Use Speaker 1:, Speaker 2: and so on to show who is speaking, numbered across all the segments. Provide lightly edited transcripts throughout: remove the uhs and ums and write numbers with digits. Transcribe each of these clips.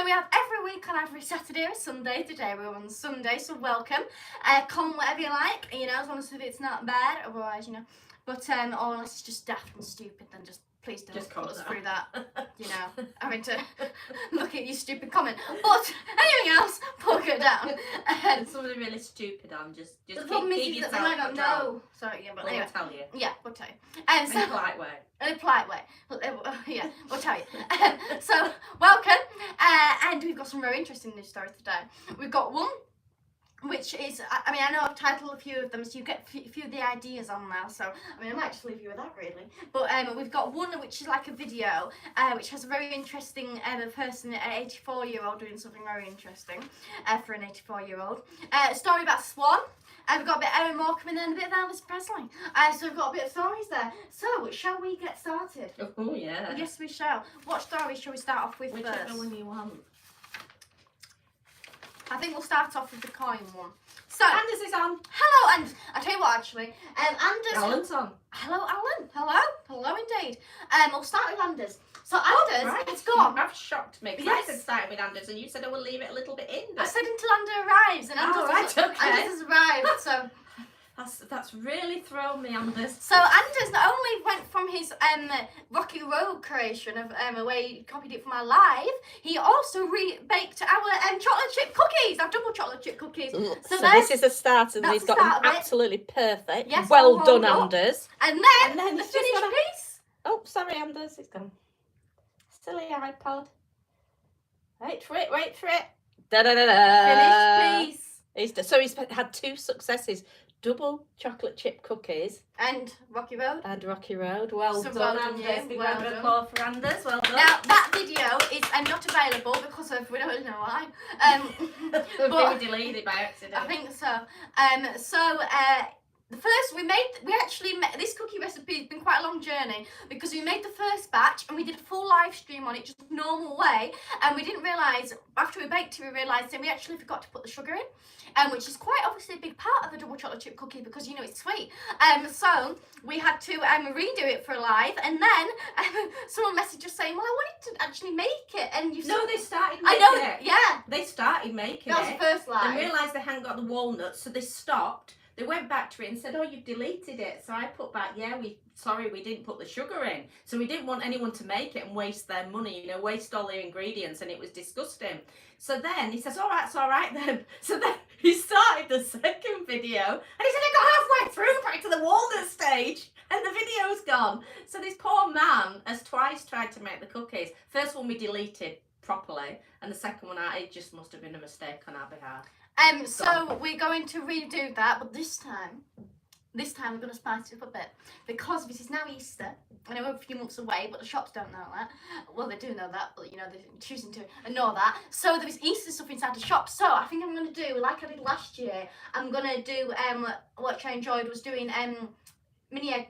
Speaker 1: we have every week on every Saturday or Sunday. Today we're on Sunday, so welcome. Comment whatever you like, you know, as long as it's not bad, otherwise, you know. But, or unless it's just daft and stupid, then just please don't
Speaker 2: just
Speaker 1: put us
Speaker 2: that.
Speaker 1: through that, you know, having to look at your stupid comment. But anything else, put it down.
Speaker 2: And somebody really stupid on, just
Speaker 1: The
Speaker 2: keep
Speaker 1: problem is
Speaker 2: yourself
Speaker 1: that they might not
Speaker 2: control.
Speaker 1: know. Sorry, yeah, but
Speaker 2: We'll
Speaker 1: anyway.
Speaker 2: tell you.
Speaker 1: Yeah, we'll tell you.
Speaker 2: In a polite way.
Speaker 1: In a polite way. Yeah, we'll tell you. So, welcome. And we've got some very interesting news stories today. We've got one, which is, I mean, I know I've titled a few of them, so you get a few of the ideas on now. So, I mean, I might just leave you with that, really. But we've got one which is like a video, which has a very interesting person, an 84-year-old, doing something very interesting for an 84-year-old. A story about Swan. We've got a bit of Morecambe and then a bit of Elvis Presley. So we've got a bit of stories there. So, shall we get started?
Speaker 2: Oh, yeah.
Speaker 1: Yes, we shall. What story shall we start off with
Speaker 2: Whichever
Speaker 1: first?
Speaker 2: one you want.
Speaker 1: I think we'll start off with the coin one. So,
Speaker 2: Anders is on.
Speaker 1: hello, and I tell you what, actually, Anders.
Speaker 2: Alan's on.
Speaker 1: Hello, Alan. Hello, indeed. We'll start with Anders. So, Anders,
Speaker 2: Right.
Speaker 1: it's gone.
Speaker 2: You've shocked me. 'Cause
Speaker 1: Yes.
Speaker 2: I said starting with Anders, and you said I will leave it a little bit in.
Speaker 1: I said until Ander arrives, and Anders,
Speaker 2: right, okay.
Speaker 1: Anders has arrived. So,
Speaker 2: That's really thrown me, Anders.
Speaker 1: so Anders not only went from his Rocky Road creation of where he copied it from our live, he also baked our chocolate chip cookies, our double chocolate chip cookies.
Speaker 3: So this is a start, and
Speaker 1: that's
Speaker 3: he's
Speaker 1: the
Speaker 3: got
Speaker 1: start
Speaker 3: them
Speaker 1: of it.
Speaker 3: absolutely perfect.
Speaker 1: Yes,
Speaker 3: well
Speaker 1: all
Speaker 3: done,
Speaker 1: rolled up.
Speaker 3: Anders.
Speaker 1: And
Speaker 2: And
Speaker 1: then
Speaker 2: then
Speaker 1: the
Speaker 2: it's just
Speaker 1: finished
Speaker 2: gonna-
Speaker 1: piece.
Speaker 3: Oh, sorry, Anders, it's gone. Silly iPod. Wait for it. Da da da da.
Speaker 1: Finished piece.
Speaker 3: He's had two successes: double chocolate chip cookies
Speaker 1: And Rocky Road.
Speaker 3: and Rocky Road. Well
Speaker 1: So
Speaker 3: done,
Speaker 1: well done,
Speaker 3: Anders.
Speaker 1: you.
Speaker 2: Big
Speaker 1: Well
Speaker 2: round of
Speaker 1: done.
Speaker 2: applause for Anders. Well done.
Speaker 1: Now that video is not available because of we don't really know why.
Speaker 2: But
Speaker 1: but
Speaker 2: we deleted it by accident.
Speaker 1: I think so. The first we actually made this cookie recipe has been quite a long journey because we made the first batch and we did a full live stream on it just normal way, and we didn't realise after we baked it we realised that we actually forgot to put the sugar in, which is quite obviously a big part of a double chocolate chip cookie because you know it's sweet. So we had to redo it for live, and then someone messaged us saying, well, I wanted to actually make it, and you
Speaker 2: No, they started
Speaker 1: I
Speaker 2: making
Speaker 1: know,
Speaker 2: it.
Speaker 1: yeah,
Speaker 2: They started making
Speaker 1: that was
Speaker 2: it.
Speaker 1: the first live.
Speaker 2: They realised they hadn't got the walnuts, so they stopped. They went back to it and said, oh, you've deleted it. So I put back, sorry, we didn't put the sugar in. So we didn't want anyone to make it and waste their money, you know, waste all their ingredients, and it was disgusting. So then he says, all right, it's all right then. So then he started the second video, and he said, I got halfway through back to the walnut stage, and the video's gone. So this poor man has twice tried to make the cookies. First one we deleted properly, and the second one, it just must have been a mistake on our behalf.
Speaker 1: So we're going to redo that, but this time we're going to spice it up a bit because this is now Easter. I know we're a few months away, but the shops don't know that. Well, they do know that, but you know they're choosing to ignore that. So there's Easter stuff inside the shop. So I think I'm going to do like I did last year. I'm going to do what I enjoyed was doing mini egg,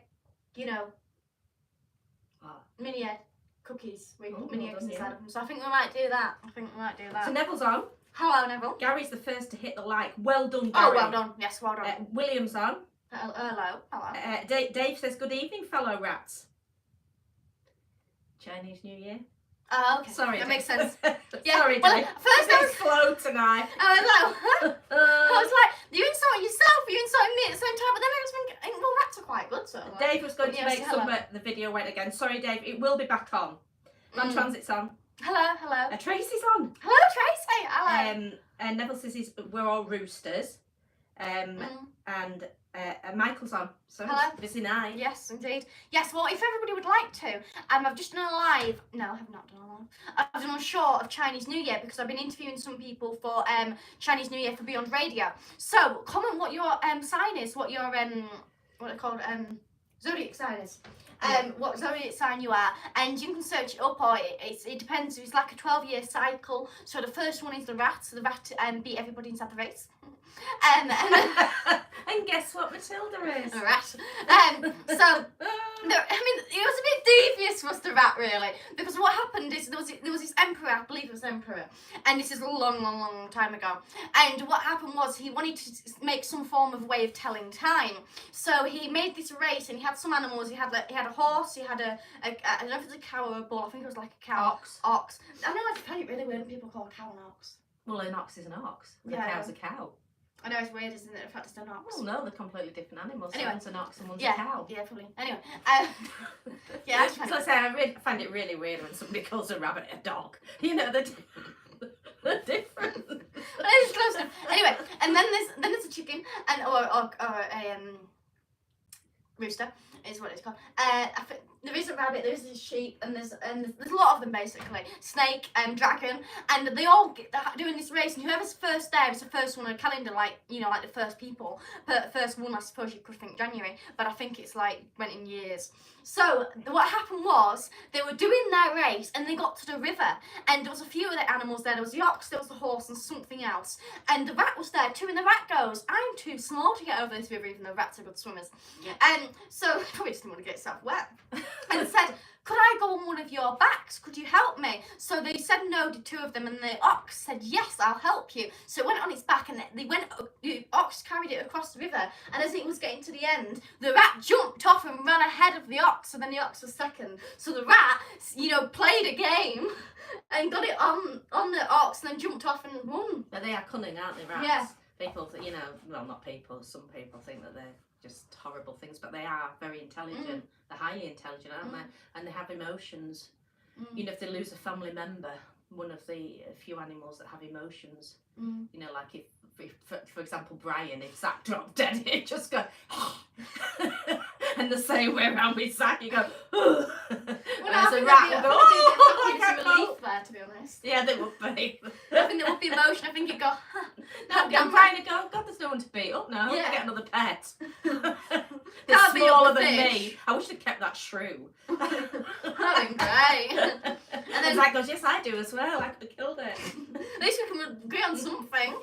Speaker 1: you know, mini egg cookies. We put mini eggs inside of them. So I think we might do that.
Speaker 2: So Neville's on.
Speaker 1: Hello, Neville.
Speaker 2: Gary's the first to hit the like. Well done, Gary.
Speaker 1: Oh, well done. Yes, well done.
Speaker 2: William's on.
Speaker 1: Hello.
Speaker 2: Dave says, good evening, fellow rats. Chinese New Year.
Speaker 1: Oh, okay.
Speaker 2: Sorry,
Speaker 1: that
Speaker 2: Dave.
Speaker 1: makes sense.
Speaker 2: Yeah, sorry,
Speaker 1: well,
Speaker 2: Dave.
Speaker 1: first I was
Speaker 2: slow tonight.
Speaker 1: I was like, you insulting yourself, you insulting me at the same time, but then I was thinking, well, rats are quite good, so.
Speaker 2: Dave was going to
Speaker 1: yes,
Speaker 2: make
Speaker 1: hello.
Speaker 2: some, but the video went again. Sorry, Dave, it will be back on. Man Transit's on.
Speaker 1: Hello.
Speaker 2: Tracy's on.
Speaker 1: Hello, Tracy. Hello.
Speaker 2: And Neville says we're all roosters. And Michael's on. So
Speaker 1: Hello.
Speaker 2: busy night.
Speaker 1: Yes, indeed. Yes, well, if everybody would like to, I've just done a live. No, I have not done a live. I've done a short of Chinese New Year because I've been interviewing some people for Chinese New Year for Beyond Radio. So, comment what your sign is, what your what are called zodiac sign is. What zodiac sign you are, and you can search it up, or it depends. It's like a 12-year cycle. So the first one is the rat. So the rat beat everybody inside the race. And
Speaker 2: guess what Matilda is?
Speaker 1: a rat. So no, I mean, it was a bit devious, was the rat, really, because what happened is there was this emperor, I believe it was emperor, and this is a long time ago. And what happened was he wanted to make some form of way of telling time. So he made this race, and he had some animals. He had a a horse, he had I don't know if it's a cow or a bull, I think it was like a cow.
Speaker 2: Ox.
Speaker 1: I know, I find it really weird when people call a cow an ox.
Speaker 2: Well, an ox is an ox. And
Speaker 1: Yeah.
Speaker 2: a cow's a cow.
Speaker 1: I know it's weird, isn't it? In fact, it's an ox.
Speaker 2: Well, no, they're completely different animals.
Speaker 1: Anyway.
Speaker 2: One's an ox and one's
Speaker 1: Yeah.
Speaker 2: a cow.
Speaker 1: Yeah, probably. Anyway, yeah, I just find
Speaker 2: So I say, I find it really weird when somebody calls a rabbit a dog. You know, they're different.
Speaker 1: But it's close enough. Anyway, and then there's a chicken and or a rooster is what it's called. I think there is a rabbit, there is a sheep, and there's a lot of them basically. Snake, dragon, and they all doing this race, and whoever's first there is the first one on a calendar, like like the first people. But first one, I suppose you could think January, but I think it's like went in years. So what happened was they were doing their race, and they got to the river, and there was a few of the animals there. There was the ox, there was the horse, and something else, and the rat was there too. And the rat goes, "I'm too small to get over this river, even though rats are good swimmers."
Speaker 2: Yeah.
Speaker 1: And so probably just didn't want to get itself wet, and said, "Could I go on one of your backs? Could you help me?" So they said no to two of them, and the ox said, "Yes, I'll help you." So it went on its back, and the ox carried it across the river, and as it was getting to the end, the rat jumped off and ran ahead of the ox, so then the ox was second. So the rat, played a game and got it on the ox, and then jumped off and won.
Speaker 2: But they are cunning, aren't they, rats?
Speaker 1: Yeah.
Speaker 2: People, well, not people, some people think that they're just horrible things, but they are very intelligent. They're highly intelligent, aren't they? And they have emotions. If they lose a family member, one of the few animals that have emotions, like if for example, Brian, if Zach dropped dead, he'd just go, and the same way around with Zach, you go, whereas a rat will go, I can't
Speaker 1: relief
Speaker 2: cope.
Speaker 1: there, to be honest.
Speaker 2: Yeah, they would be.
Speaker 1: I think there would be emotion. I think you'd go,
Speaker 2: No, and Brian would go, God, there's no one to beat up now.
Speaker 1: Yeah.
Speaker 2: I get another pet. They're
Speaker 1: Can't beat up
Speaker 2: smaller
Speaker 1: a
Speaker 2: than
Speaker 1: fish.
Speaker 2: me. I wish they'd kept that shrew.
Speaker 1: That'd been great.
Speaker 2: And then Zach goes, yes, I do as well. I could have killed it.
Speaker 1: At least we can agree on something.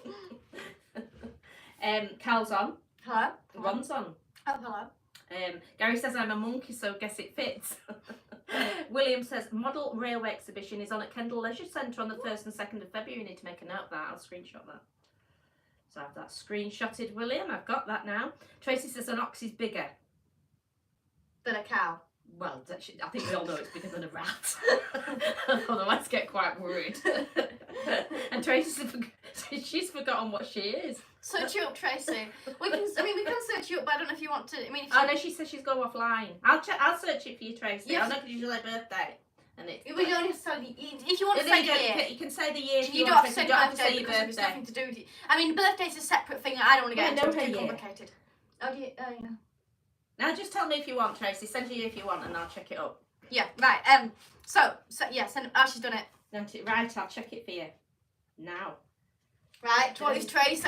Speaker 2: Cal's on.
Speaker 1: Hello?
Speaker 2: Ron's on.
Speaker 1: Oh, hello.
Speaker 2: Gary says I'm a monkey, so guess it fits. William says model railway exhibition is on at Kendal Leisure Centre on the 1st and 2nd of February. You need to make a note of that. I'll screenshot that. So I have that screenshotted, William. I've got that now. Tracy says an ox is bigger.
Speaker 1: Than a cow.
Speaker 2: Well, I think we all know it's bigger than a rat. Otherwise, get quite worried. And Tracy's she's forgotten what she is.
Speaker 1: Search you up, Tracy. We can search you up, but I don't know if you want to. If
Speaker 2: Oh no, she says she's going offline. I'll search it for you, Tracy.
Speaker 1: Yes.
Speaker 2: I know because it's your birthday, and it's.
Speaker 1: we don't necessarily. If you want to
Speaker 2: Then
Speaker 1: say the year,
Speaker 2: you can say the year. If
Speaker 1: you
Speaker 2: you
Speaker 1: don't
Speaker 2: want,
Speaker 1: have to say
Speaker 2: Tracy. You don't have to say
Speaker 1: birthday
Speaker 2: your
Speaker 1: because it's
Speaker 2: birthday.
Speaker 1: nothing to do with you. Birthday's a separate thing. I don't want to get
Speaker 2: Yeah,
Speaker 1: into.
Speaker 2: no,
Speaker 1: It's too
Speaker 2: yeah.
Speaker 1: complicated. Oh, do you? Oh, yeah.
Speaker 2: Now just tell me if you want, Tracy. Send you if you want, and I'll check it up.
Speaker 1: Yeah. Right. So yeah. Send. Oh, she's done it.
Speaker 2: Right, I'll check it for you. Now.
Speaker 1: Right. What is Tracy?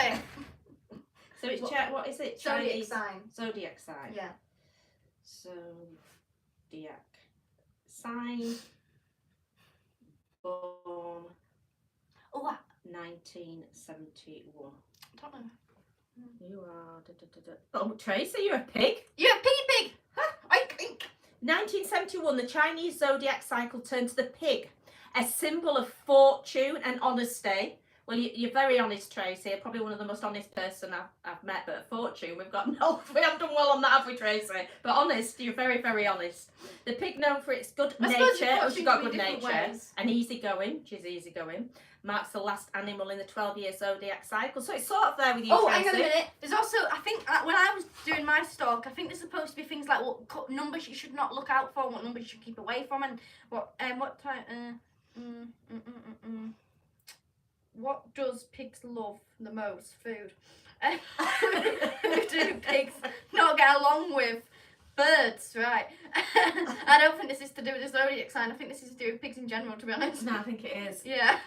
Speaker 2: So it's what is it?
Speaker 1: Zodiac
Speaker 2: Chinese
Speaker 1: sign.
Speaker 2: Zodiac sign.
Speaker 1: Yeah.
Speaker 2: Zodiac sign. Born
Speaker 1: Oh, what?
Speaker 2: 1971.
Speaker 1: I don't know.
Speaker 2: You are. Oh, Tracy, you're a pig.
Speaker 1: You're a pig. Huh? Oink.
Speaker 2: 1971, the Chinese zodiac cycle turned to the pig, a symbol of fortune and honesty. Well, you're very honest, Tracy. You're probably one of the most honest person I've met. But fortune, we haven't done well on that, have we, Tracy? But honest, you're very, very honest. The pig, known for its good
Speaker 1: I suppose
Speaker 2: nature,
Speaker 1: your
Speaker 2: she's got
Speaker 1: fortune
Speaker 2: good
Speaker 1: can be different
Speaker 2: nature,
Speaker 1: ways.
Speaker 2: and easygoing. She's easygoing. Marks the last animal in the 12-year zodiac cycle. So it's sort of there with you,
Speaker 1: Oh,
Speaker 2: Tracy.
Speaker 1: hang on a minute. There's also, I think, when I was doing my stalk, I think there's supposed to be things like what numbers you should not look out for, what numbers you should keep away from, and what time. What does pigs love the most? Food. Do pigs not get along with birds? Right. I don't think this is to do with the zodiac sign. I think this is to do with pigs in general, to be honest.
Speaker 2: No, I think it is.
Speaker 1: Yeah.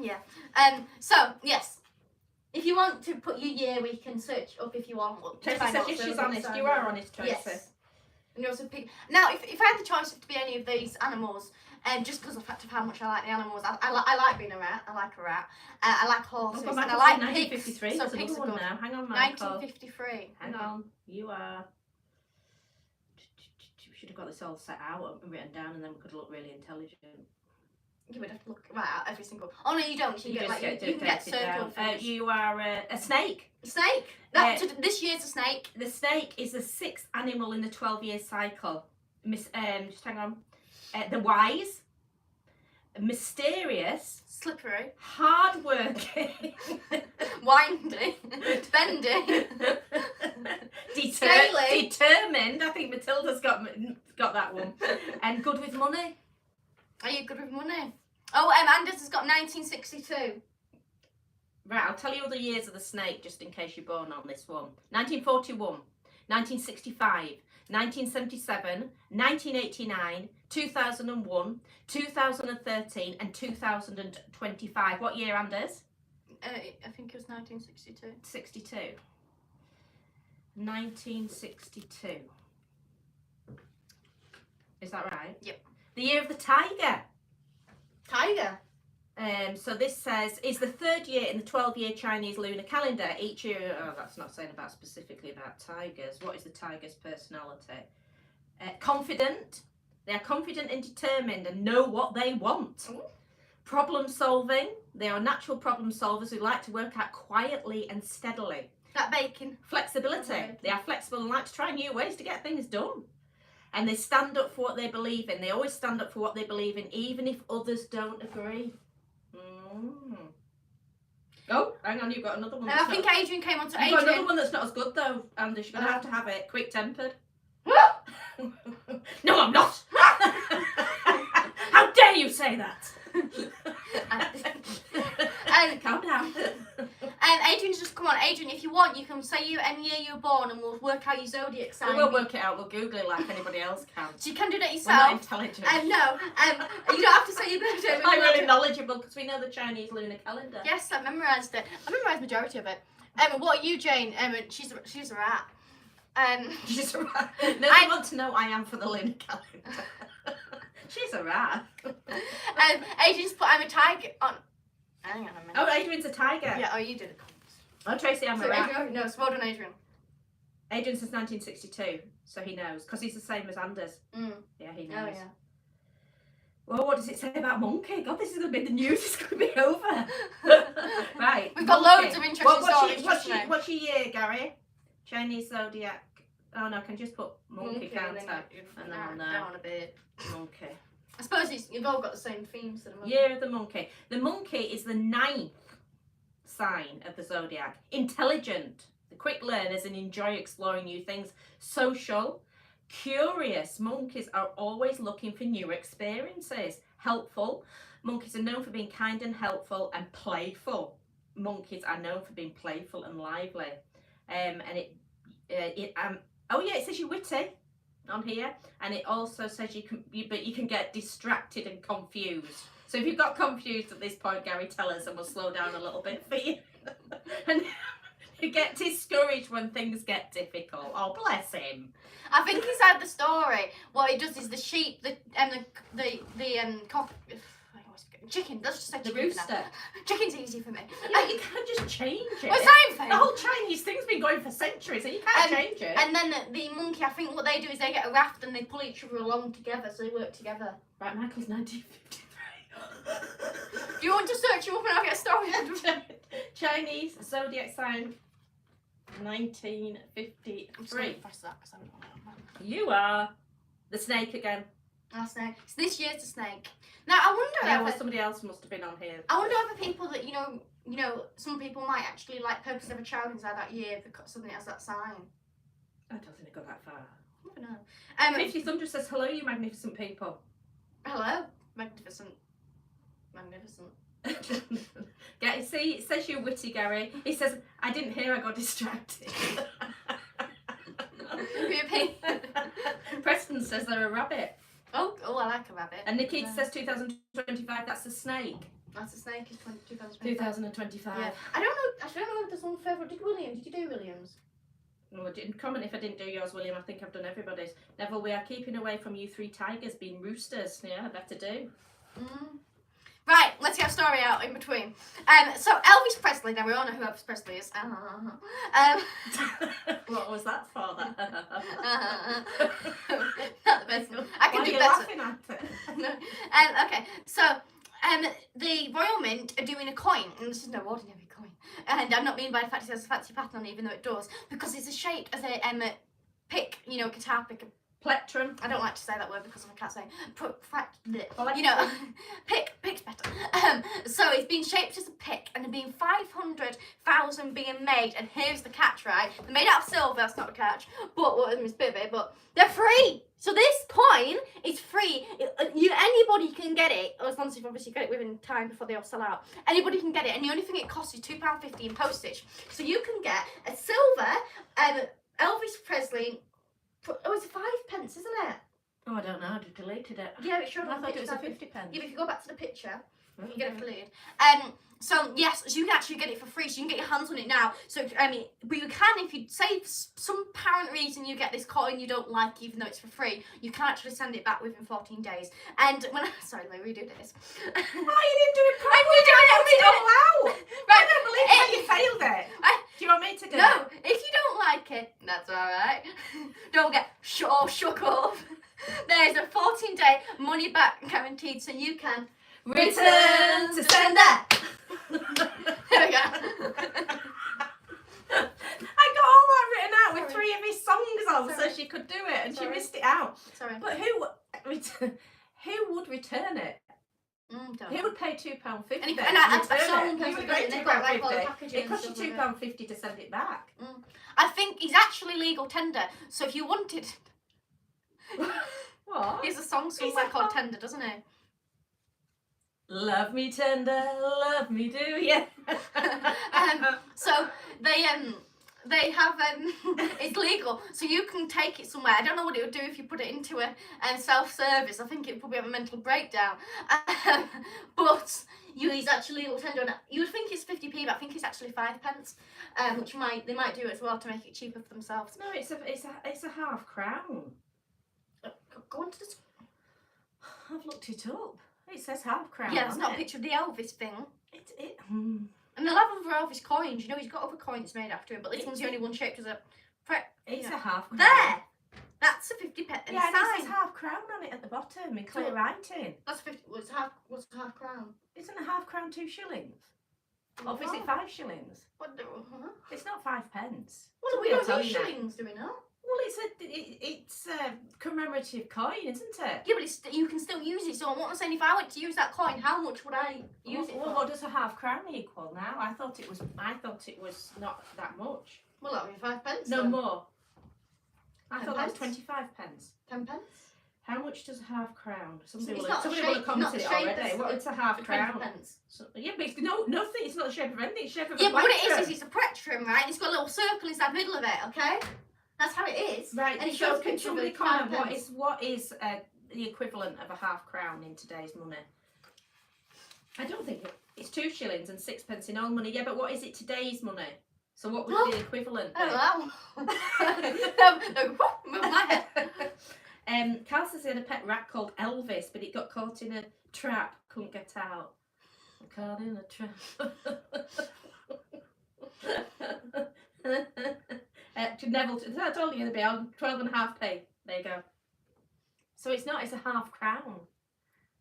Speaker 1: Yeah. So yes, if you want to put your year, we can search up if you want. To
Speaker 2: Tracy
Speaker 1: find
Speaker 2: says
Speaker 1: out
Speaker 2: yes, she's
Speaker 1: zodiac
Speaker 2: honest.
Speaker 1: sign.
Speaker 2: You are honest, Tracy.
Speaker 1: Yes. And you're also pig. Now, if I had the choice to be any of these animals, just because of the fact of how much I like the animals, I like being a rat. I like a rat. I like horses.
Speaker 2: Oh,
Speaker 1: and I like pigs.
Speaker 2: 1953.
Speaker 1: So
Speaker 2: There's
Speaker 1: pigs
Speaker 2: another
Speaker 1: are
Speaker 2: one
Speaker 1: good.
Speaker 2: now. Hang on, Michael.
Speaker 1: 1953.
Speaker 2: Hang on. You are. We should have got this all set out and written down, and then we could look really intelligent.
Speaker 1: You would have to look right out every single. Oh no, you don't. You,
Speaker 2: You
Speaker 1: get
Speaker 2: just
Speaker 1: like
Speaker 2: get
Speaker 1: you can get
Speaker 2: dictated
Speaker 1: circled.
Speaker 2: down. You are a snake.
Speaker 1: Snake. This year's a snake.
Speaker 2: The snake is the 6th animal in the 12-year cycle. Just hang on. The wise, mysterious,
Speaker 1: Slippery.
Speaker 2: hard-working,
Speaker 1: Windy. Bendy. Scaly.
Speaker 2: Determined. I think Matilda's got that one. And good with money.
Speaker 1: Are you good with money? Oh, Anders has got 1962.
Speaker 2: Right, I'll tell you all the years of the snake just in case you're born on this one. 1941, 1965, 1977, 1989, 2001, 2013 and 2025. What year, Anders?
Speaker 1: I think it was 1962.
Speaker 2: 62. 1962. Is that right?
Speaker 1: Yep.
Speaker 2: The year of the tiger.
Speaker 1: Tiger.
Speaker 2: So this says, is the 3rd year in the 12-year Chinese lunar calendar. Each year, oh, that's not saying about specifically about tigers. What is the tiger's personality? Confident. They are confident and determined and know what they want.
Speaker 1: Ooh.
Speaker 2: Problem solving. They are natural problem solvers who like to work out quietly and steadily.
Speaker 1: That bacon.
Speaker 2: Flexibility.
Speaker 1: Okay.
Speaker 2: They are flexible and like to try new ways to get things done. And they stand up for what they believe in. They always stand up for what they believe in, even if others don't agree. Oh, hang on, you've got another one.
Speaker 1: I think Adrian came on to
Speaker 2: You've got another
Speaker 1: Adrian.
Speaker 2: one that's not as good though, Anders. You're going to have it. Quick-tempered.
Speaker 1: and
Speaker 2: No, I'm not. How dare you say that? Calm down.
Speaker 1: Adrian's just come on. Adrian, if you want, you can say any year you were born and we'll work out your zodiac sign.
Speaker 2: We'll work it out. We'll Google it like anybody else can.
Speaker 1: So you can do that
Speaker 2: We're not
Speaker 1: yourself.
Speaker 2: intelligent.
Speaker 1: No, you don't have to say your birthday.
Speaker 2: I'm really knowledgeable because we know the Chinese lunar calendar.
Speaker 1: Yes, I memorised it. I memorised the majority of it. What are you, Jane? She's a rat.
Speaker 2: She's a rat. No, I want to know I am for the lunar calendar. She's a rat.
Speaker 1: Adrian's put I'm a tiger on. Hang on a minute.
Speaker 2: Oh, Adrian's a tiger.
Speaker 1: Yeah, oh, you did it.
Speaker 2: Oh, Tracy, I'm
Speaker 1: So
Speaker 2: a rat.
Speaker 1: Adrian, no, so well done, Adrian.
Speaker 2: Adrian since 1962, so he knows. Because he's the same as Anders.
Speaker 1: Mm.
Speaker 2: Yeah, he knows.
Speaker 1: Oh, yeah.
Speaker 2: Well, what does it say about monkey? God, this is going to be the news. It's going to be over. Right.
Speaker 1: We've got
Speaker 2: monkey.
Speaker 1: loads of interesting stories.
Speaker 2: What's your year, Gary? Chinese zodiac. Oh, no, I can just put monkey, can't I? And then I'll know.
Speaker 1: Down a bit.
Speaker 2: Monkey.
Speaker 1: I suppose you've all got the same themes. So
Speaker 2: Year of the monkey. The monkey is the 9th sign of the zodiac. Intelligent, the quick learners and enjoy exploring new things. Social, curious. Monkeys are always looking for new experiences. Helpful. Monkeys are known for being kind and helpful and playful. Monkeys are known for being playful and lively. Oh yeah, it says you're witty on here, and it also says you can get distracted and confused. So if you've got confused at this point, Gary, tell us and we'll slow down a little bit for you. And you get discouraged when things get difficult. Oh, bless him.
Speaker 1: I think inside the story, what it does is the sheep, the cock, chicken. Let's just say
Speaker 2: The
Speaker 1: chicken for now.
Speaker 2: rooster.
Speaker 1: Chicken's easy for me.
Speaker 2: Yeah, you can't just change it.
Speaker 1: Well, same thing.
Speaker 2: The whole Chinese thing's been going for centuries, and you can't change it.
Speaker 1: And then the monkey, I think what they do is they get a raft and they pull each other along together, so they work together.
Speaker 2: Right, Michael's 1953.
Speaker 1: Do you want to search you up and I'll get a story?
Speaker 2: Chinese zodiac sign 1953. You are the snake again.
Speaker 1: That's snake. So this year's the snake. Now I wonder
Speaker 2: Yeah, well,
Speaker 1: if
Speaker 2: somebody else must have been on here.
Speaker 1: I wonder if the people that you know, some people might actually like purpose have a child inside that year because something has that sign.
Speaker 2: I don't think it got that far.
Speaker 1: I don't know.
Speaker 2: 50 Thunder says, hello, you magnificent people.
Speaker 1: Hello, magnificent.
Speaker 2: Yeah, see, it says you're witty, Gary. He says, I didn't hear, I got distracted. Preston says they're a rabbit.
Speaker 1: Oh, I like a rabbit.
Speaker 2: And Nikita says 2025, that's a snake.
Speaker 1: That's a snake, is 2025.
Speaker 2: 2025.
Speaker 1: Yeah. I don't know, actually I don't know if there's one favourite. Did you do Williams?
Speaker 2: Well, didn't comment if I didn't do yours, William. I think I've done everybody's. Neville, we are keeping away from you 3 tigers being roosters. Yeah, better do.
Speaker 1: Right, let's get a story out in between. So Elvis Presley, now we all know who Elvis Presley is.
Speaker 2: What was that for?
Speaker 1: Not the best. I can do better.
Speaker 2: Laughing at it?
Speaker 1: No. Okay, so the Royal Mint are doing a coin, and this is no ordinary coin. And I'm not meaning by the fact it has a fancy pattern on it, even though it does, because it's shaped as a pick, you know, guitar pick.
Speaker 2: Plectrum.
Speaker 1: I don't like to say that word because I can't say
Speaker 2: Plectrum.
Speaker 1: you know, pick's better. So it's been shaped as a pick, and there being 500,000 being made. And here's the catch, right? They're made out of silver. That's not the catch, but it's bit, but they're free. So this coin is free. Anybody can get it, as long as you've obviously got it within time before they all sell out. Anybody can get it, and the only thing it costs is £2.50 in postage. So you can get a silver Elvis Presley. Oh, it's 5 pence, isn't it?
Speaker 2: Oh, I don't know. I just deleted it.
Speaker 1: Yeah, it showed
Speaker 2: I
Speaker 1: on
Speaker 2: thought
Speaker 1: the
Speaker 2: it was a
Speaker 1: picture.
Speaker 2: 50 pence.
Speaker 1: Yeah, but if you go back to the picture, you
Speaker 2: Okay.
Speaker 1: get it deleted. So yes, so you can actually get it for free. So you can get your hands on it now. So but you can, if you say for some apparent reason you get this coin you don't like, even though it's for free, you can actually send it back within 14 days. And when sorry, let me redo this.
Speaker 2: Oh, you didn't do it properly.
Speaker 1: I'm redoing it.
Speaker 2: Wow.
Speaker 1: Right,
Speaker 2: I don't believe how you failed it. Do you want me to do it?
Speaker 1: No, if you don't like it, that's all right. Don't get shook up. There's a 14-day money back guaranteed, so you can
Speaker 2: Return to sender.
Speaker 1: There we go.
Speaker 2: I got all that written out with
Speaker 1: Sorry.
Speaker 2: 3 of his songs on,
Speaker 1: Sorry.
Speaker 2: so she could do it, and
Speaker 1: Sorry.
Speaker 2: she missed it out.
Speaker 1: Sorry.
Speaker 2: But who would return it?
Speaker 1: Don't
Speaker 2: Who would pay £2.50?
Speaker 1: And I saw one
Speaker 2: Who
Speaker 1: person
Speaker 2: would
Speaker 1: got it,
Speaker 2: pay
Speaker 1: and they got like all the
Speaker 2: £2.50?
Speaker 1: packaging
Speaker 2: It
Speaker 1: and
Speaker 2: costs you
Speaker 1: stuff like that.
Speaker 2: £2.50 to send it back.
Speaker 1: I think he's actually legal tender. So if you wanted,
Speaker 2: What?
Speaker 1: he's a song
Speaker 2: He's
Speaker 1: somewhere
Speaker 2: a
Speaker 1: called
Speaker 2: pop-
Speaker 1: Tender, doesn't he?
Speaker 2: Love me tender, love me do, yeah.
Speaker 1: So they have it's legal, so you can take it somewhere. I don't know what it would do if you put it into a self-service. I think it would probably have a mental breakdown. But he's actually legal tender, and you would think it's 50p, but I think it's actually 5 pence, which they might do as well to make it cheaper for themselves.
Speaker 2: No, it's a half crown.
Speaker 1: Go on to the.
Speaker 2: I've looked it up. It says half crown.
Speaker 1: Yeah, it's
Speaker 2: on
Speaker 1: not a
Speaker 2: it.
Speaker 1: picture of the Elvis thing.
Speaker 2: It's
Speaker 1: And they'll have other Elvis coins. You know, he's got other coins made after him, but this one's the only one shaped as a.
Speaker 2: a half crown.
Speaker 1: There! That's a 50 pence
Speaker 2: Yeah, and it
Speaker 1: sign.
Speaker 2: says half crown on it at the bottom in clear
Speaker 1: Cool.
Speaker 2: writing.
Speaker 1: That's 50. What's half crown?
Speaker 2: Isn't a half crown 2 shillings? Or is it
Speaker 1: Oh.
Speaker 2: 5 shillings?
Speaker 1: What the? Huh?
Speaker 2: It's not 5 pence.
Speaker 1: Well, we
Speaker 2: I'll
Speaker 1: don't
Speaker 2: tell
Speaker 1: need
Speaker 2: you now.
Speaker 1: shillings, do we not?
Speaker 2: Well, it's a commemorative coin, isn't it?
Speaker 1: Yeah, but you can still use it. So what I'm saying, if I went to use that coin, how much would I use it for?
Speaker 2: Well, what does a half crown equal now? I thought it was not that much.
Speaker 1: Well, that would be 5 pence.
Speaker 2: No
Speaker 1: then.
Speaker 2: more. I
Speaker 1: 10
Speaker 2: thought that was
Speaker 1: pence?
Speaker 2: 25 pence.
Speaker 1: 10 pence.
Speaker 2: How much does a half crown? Somebody
Speaker 1: It's
Speaker 2: will
Speaker 1: not
Speaker 2: have
Speaker 1: shape-
Speaker 2: commented
Speaker 1: not
Speaker 2: it
Speaker 1: shape
Speaker 2: already.
Speaker 1: as-
Speaker 2: What, it's a half
Speaker 1: For 20
Speaker 2: crown.
Speaker 1: pence.
Speaker 2: So, yeah, but it's nothing. It's not the shape of anything. It's the shape of
Speaker 1: Yeah,
Speaker 2: a
Speaker 1: but what it
Speaker 2: plectrum.
Speaker 1: is it's a plectrum, right? And it's got a little circle inside the middle of it. Okay, that's how it is.
Speaker 2: Right,
Speaker 1: And it
Speaker 2: so
Speaker 1: shows
Speaker 2: can
Speaker 1: picture of
Speaker 2: somebody
Speaker 1: it,
Speaker 2: comment
Speaker 1: 5 pence.
Speaker 2: what is the equivalent of a half crown in today's money? I don't think it's 2 shillings and 6 pence in old money. Yeah, but what is it today's money? So what would the equivalent be?
Speaker 1: Oh, wow. Move my head.
Speaker 2: Carl says he had a pet rat called Elvis, but it got caught in a trap, couldn't get out. Caught in a trap. Neville, I told you it'd be on 12.5p. There you go. So it's a half crown.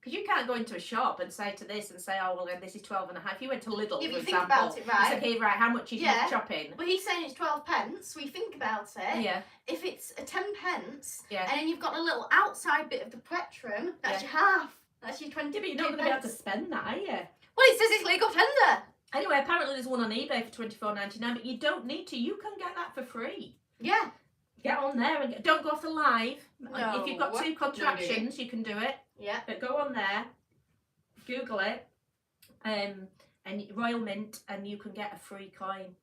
Speaker 2: Because you can't go into a shop and say to this and say, oh, well, then this is 12.5. If you went to Lidl,
Speaker 1: If
Speaker 2: for
Speaker 1: you think
Speaker 2: example,
Speaker 1: about it, right?
Speaker 2: it's okay, right, how much is
Speaker 1: Yeah.
Speaker 2: your shopping?
Speaker 1: But he's saying it's 12 pence. We think about it.
Speaker 2: Yeah,
Speaker 1: If it's a 10 pence,
Speaker 2: yeah.
Speaker 1: and then you've got a little outside bit of the plectrum, that's your half. That's your 20
Speaker 2: Yeah, but you're not going to be able to spend that, are you?
Speaker 1: Well, it says it's legal tender.
Speaker 2: Anyway, apparently there's one on eBay for $24.99, but you don't need to. You can get that for free.
Speaker 1: Yeah.
Speaker 2: Get on there and don't go off the live. If you've got
Speaker 1: No.
Speaker 2: 2 contractions, you can do it.
Speaker 1: Yeah.
Speaker 2: But go on there, Google it, and Royal Mint, and you can get a free coin.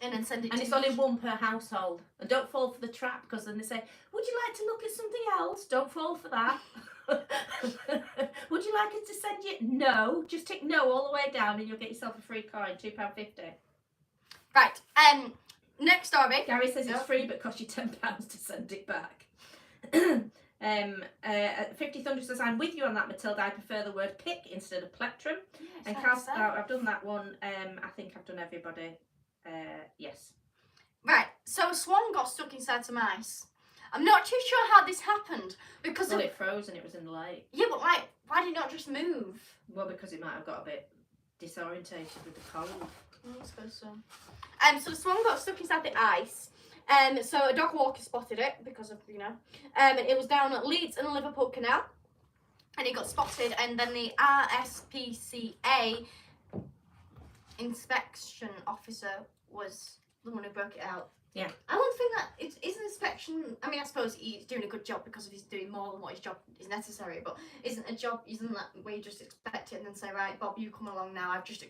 Speaker 1: And then send it
Speaker 2: And
Speaker 1: to
Speaker 2: it's only 1 per household. And don't fall for the trap, because then they say, would you like to look at something else? Don't fall for that. Would you like us to send you? No. Just tick no all the way down and you'll get yourself a free coin, £2.50.
Speaker 1: Right. Next story.
Speaker 2: Gary says
Speaker 1: Yeah.
Speaker 2: it's free but costs you £10 to send it back. 50 Thunder says, I'm with you on that, Matilda. I prefer the word pick instead of plectrum. And Cass, I've done that one. I think I've done everybody. Yes.
Speaker 1: Right, so a swan got stuck inside some ice. I'm not too sure how this happened because
Speaker 2: Well, it froze and it was in the lake.
Speaker 1: yeah, but like, why did it not just move?
Speaker 2: Well, because it might have got a bit disorientated with the cold.
Speaker 1: I suppose so. So the swan got stuck inside the ice. So a dog walker spotted it because of it was down at Leeds and Liverpool Canal, and it got spotted, and then the RSPCA inspection officer was the one who broke it out.
Speaker 2: Yeah.
Speaker 1: I don't think that it is an inspection. I mean, I suppose he's doing a good job because he's doing more than what his job is necessary. But isn't that where you just expect it and then say, right, Bob, you come along now. I've just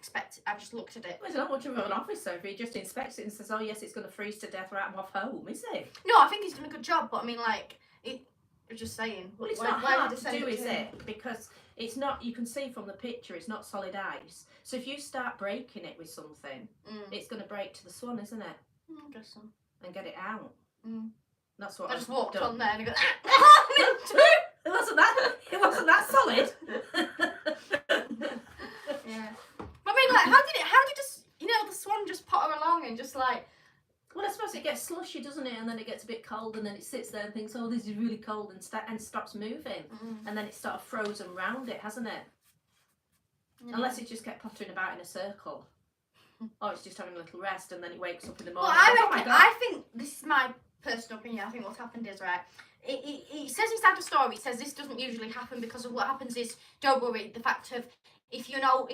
Speaker 1: looked at it.
Speaker 2: Well, he's not much of an officer if he just inspects it and says, oh yes, it's going to freeze to death, right, I'm off home, is he?
Speaker 1: No, I think he's done a good job. But I mean, like, I'm just saying.
Speaker 2: Well, it's
Speaker 1: why
Speaker 2: not
Speaker 1: would
Speaker 2: hard
Speaker 1: they
Speaker 2: to
Speaker 1: send
Speaker 2: do,
Speaker 1: it
Speaker 2: is
Speaker 1: to him?
Speaker 2: it? Because it's not, you can see from the picture, it's not solid ice. So if you start breaking it with something, it's going to break to the Swan, isn't it?
Speaker 1: I guess so.
Speaker 2: And get it out. That's what
Speaker 1: I just walked on there and I go,
Speaker 2: It wasn't that solid.
Speaker 1: yeah. But I mean, like, how did the Swan just potter along and just like,
Speaker 2: Well, I suppose it gets slushy, doesn't it? And then it gets a bit cold, and then it sits there and thinks, "Oh, this is really cold," and stops moving, and then it's sort of frozen round it, hasn't it? Unless it just kept pottering about in a circle. Oh, it's just having a little rest, and then it wakes up in the
Speaker 1: Well,
Speaker 2: morning. and goes, "Oh my God."
Speaker 1: I think this is my personal opinion. I think what's happened is right. It says inside the story. It says this doesn't usually happen because of what happens is, don't worry. The fact of if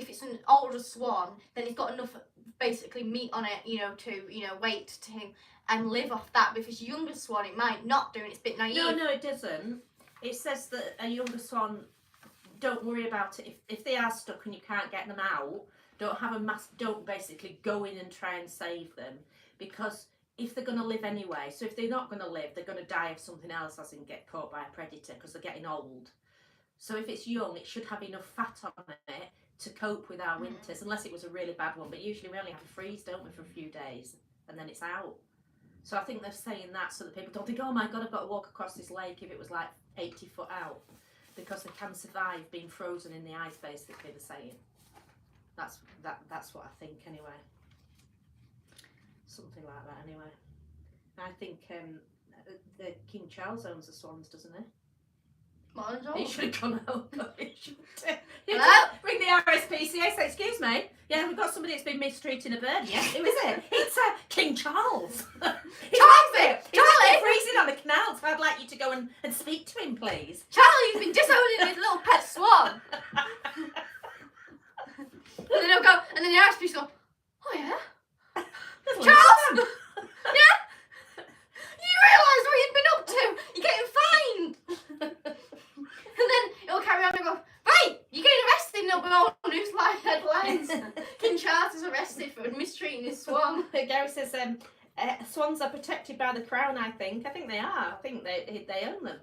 Speaker 1: it's an older swan, then it's got enough basically meat on it, to weight to him and live off that. But if it's a younger swan, it might not do, and it's a bit naive.
Speaker 2: No, it doesn't. It says that a younger swan, don't worry about it. If they are stuck and you can't get them out, don't basically go in and try and save them, because if they're going to live anyway, so if they're not going to live, they're going to die of something else, as in get caught by a predator, because they're getting old. So if it's young, it should have enough fat on it to cope with our winters, unless it was a really bad one. But usually we only have a freeze, don't we, for a few days, and then it's out. So I think they're saying that so that people don't think, oh my God, I've got to walk across this lake if it was like 80 foot out, because they can survive being frozen in the ice, basically, they're saying. That's what I think, anyway. Something like that, anyway. I think the King Charles owns the swans, doesn't he? He should have gone out. He should
Speaker 1: Hello?
Speaker 2: ring the RSPCA, say, excuse me, yeah, we've got somebody that's been mistreating a bird. Yeah, who is it? It's King Charles.
Speaker 1: Charlie!
Speaker 2: He's freezing on the canal, so I'd like you to go and speak to him, please.
Speaker 1: Charlie's been disowning his little pet swan. And then he'll go, and then the RSP's go, oh yeah? Charles! Yeah? You realise what you've been up to? You're getting fined! And then he'll carry on and go, right, you're getting arrested, and it'll be all newsline headlines. King Charles is arrested for mistreating his swan.
Speaker 2: Gary says, swans are protected by the crown, I think. I think they are. I think they own them.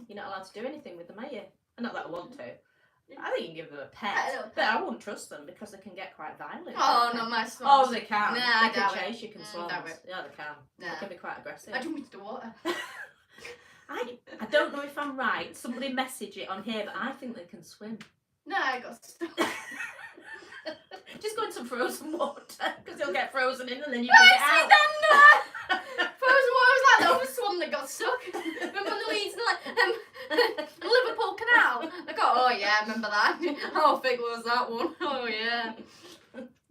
Speaker 2: You're not allowed to do anything with them, are you? Not that I want to. I think you can give them a pet, but I wouldn't trust them because they can get quite violent.
Speaker 1: Oh, not my swans.
Speaker 2: Oh, they can.
Speaker 1: Nah,
Speaker 2: they can chase you, can swans.
Speaker 1: Yeah,
Speaker 2: they can.
Speaker 1: Nah.
Speaker 2: They can be quite aggressive.
Speaker 1: I jump into the water.
Speaker 2: I don't know if I'm right. Somebody message it on here, but I think they can swim.
Speaker 1: No, I got stuck.
Speaker 2: Just go in some frozen water, because they'll get frozen in and then you can get out.
Speaker 1: Frozen water was like the other swan that got stuck. Remember the Leeds Liverpool Canal? I go, oh yeah, I remember that. How big was that one? Oh yeah.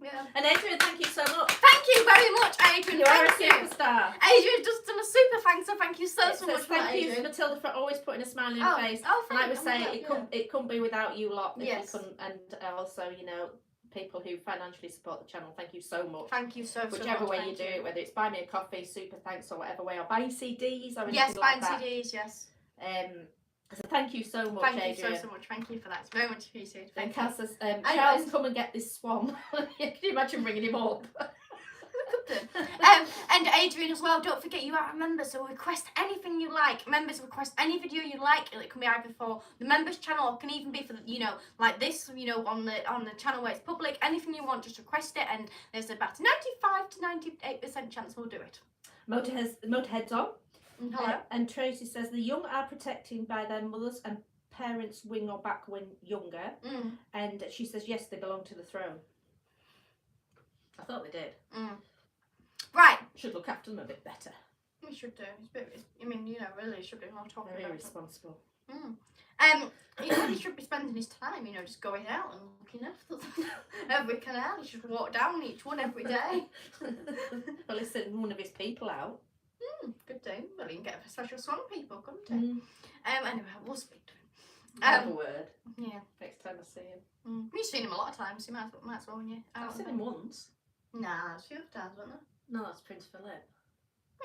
Speaker 1: Yeah.
Speaker 2: And Adrian, thank you so much.
Speaker 1: Thank you very much, Adrian.
Speaker 2: You are a
Speaker 1: Thank you.
Speaker 2: superstar.
Speaker 1: Adrian's just done a super thank, so thank you so much for that,
Speaker 2: Thank you,
Speaker 1: Adrian.
Speaker 2: Matilda, for always putting a smile on your face.
Speaker 1: Oh,
Speaker 2: And like we
Speaker 1: thank
Speaker 2: say,
Speaker 1: you.
Speaker 2: it couldn't be without you lot. If
Speaker 1: Yes.
Speaker 2: we couldn't, and also, people who financially support the channel. Thank you so much.
Speaker 1: Thank you so much.
Speaker 2: Whichever way you do it, whether it's buy me a coffee, super thanks, or whatever way, or buying CDs or anything
Speaker 1: Yes,
Speaker 2: like
Speaker 1: buying
Speaker 2: that.
Speaker 1: CDs, yes.
Speaker 2: So thank you so much,
Speaker 1: Thank
Speaker 2: Adrian.
Speaker 1: you so much. Thank you for that. It's very much appreciated.
Speaker 2: And
Speaker 1: Thank you.
Speaker 2: Cass says, Charles, come and get this swan. Can you imagine bringing him up?
Speaker 1: And Adrian as well, don't forget you are a member, so request anything you like. Members request any video you like. It can be either for the members channel, or can even be for like this, on the channel where it's public. Anything you want, just request it, and there's about 95 to 98% chance we'll do it.
Speaker 2: Motorhead's on.
Speaker 1: Hello.
Speaker 2: And Tracy says the young are protected by their mothers and parents' wing or back when younger. And she says yes, they belong to the throne. I thought they did.
Speaker 1: Right.
Speaker 2: Should look after them a bit better.
Speaker 1: We should do. I mean, you know, really should be more talking
Speaker 2: Very
Speaker 1: about it.
Speaker 2: responsible.
Speaker 1: He really should be spending his time, you know, just going out and looking after them. Every canal, he should walk down each one every day.
Speaker 2: Well, he sent one of his people out.
Speaker 1: Good day. Well, he can get special Swan people, couldn't he?
Speaker 2: Mm.
Speaker 1: Anyway, we'll speak to him.
Speaker 2: Have a word
Speaker 1: Yeah.
Speaker 2: next time I see him.
Speaker 1: You've seen him a lot of times, so you might as well, yeah.
Speaker 2: I've seen him once.
Speaker 1: Nah, it's a few times, wasn't there?
Speaker 2: No, that's Prince Philip.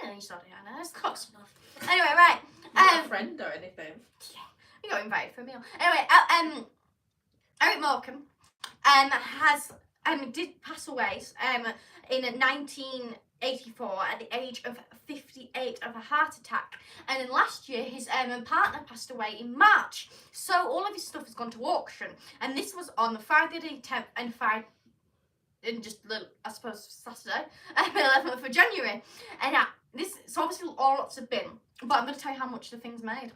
Speaker 1: Yeah, he's not here, no, it's close enough. Anyway, right.
Speaker 2: Not a friend or anything.
Speaker 1: We got invited for a meal. Anyway, Eric Morecambe did pass away in 1984 at the age of 58 of a heart attack, and then last year his partner passed away in March. So all of his stuff has gone to auction, and this was on the Friday the 10th and I suppose Saturday, 11th of January, and so obviously all lots have been, but I'm going to tell you how much the thing's made.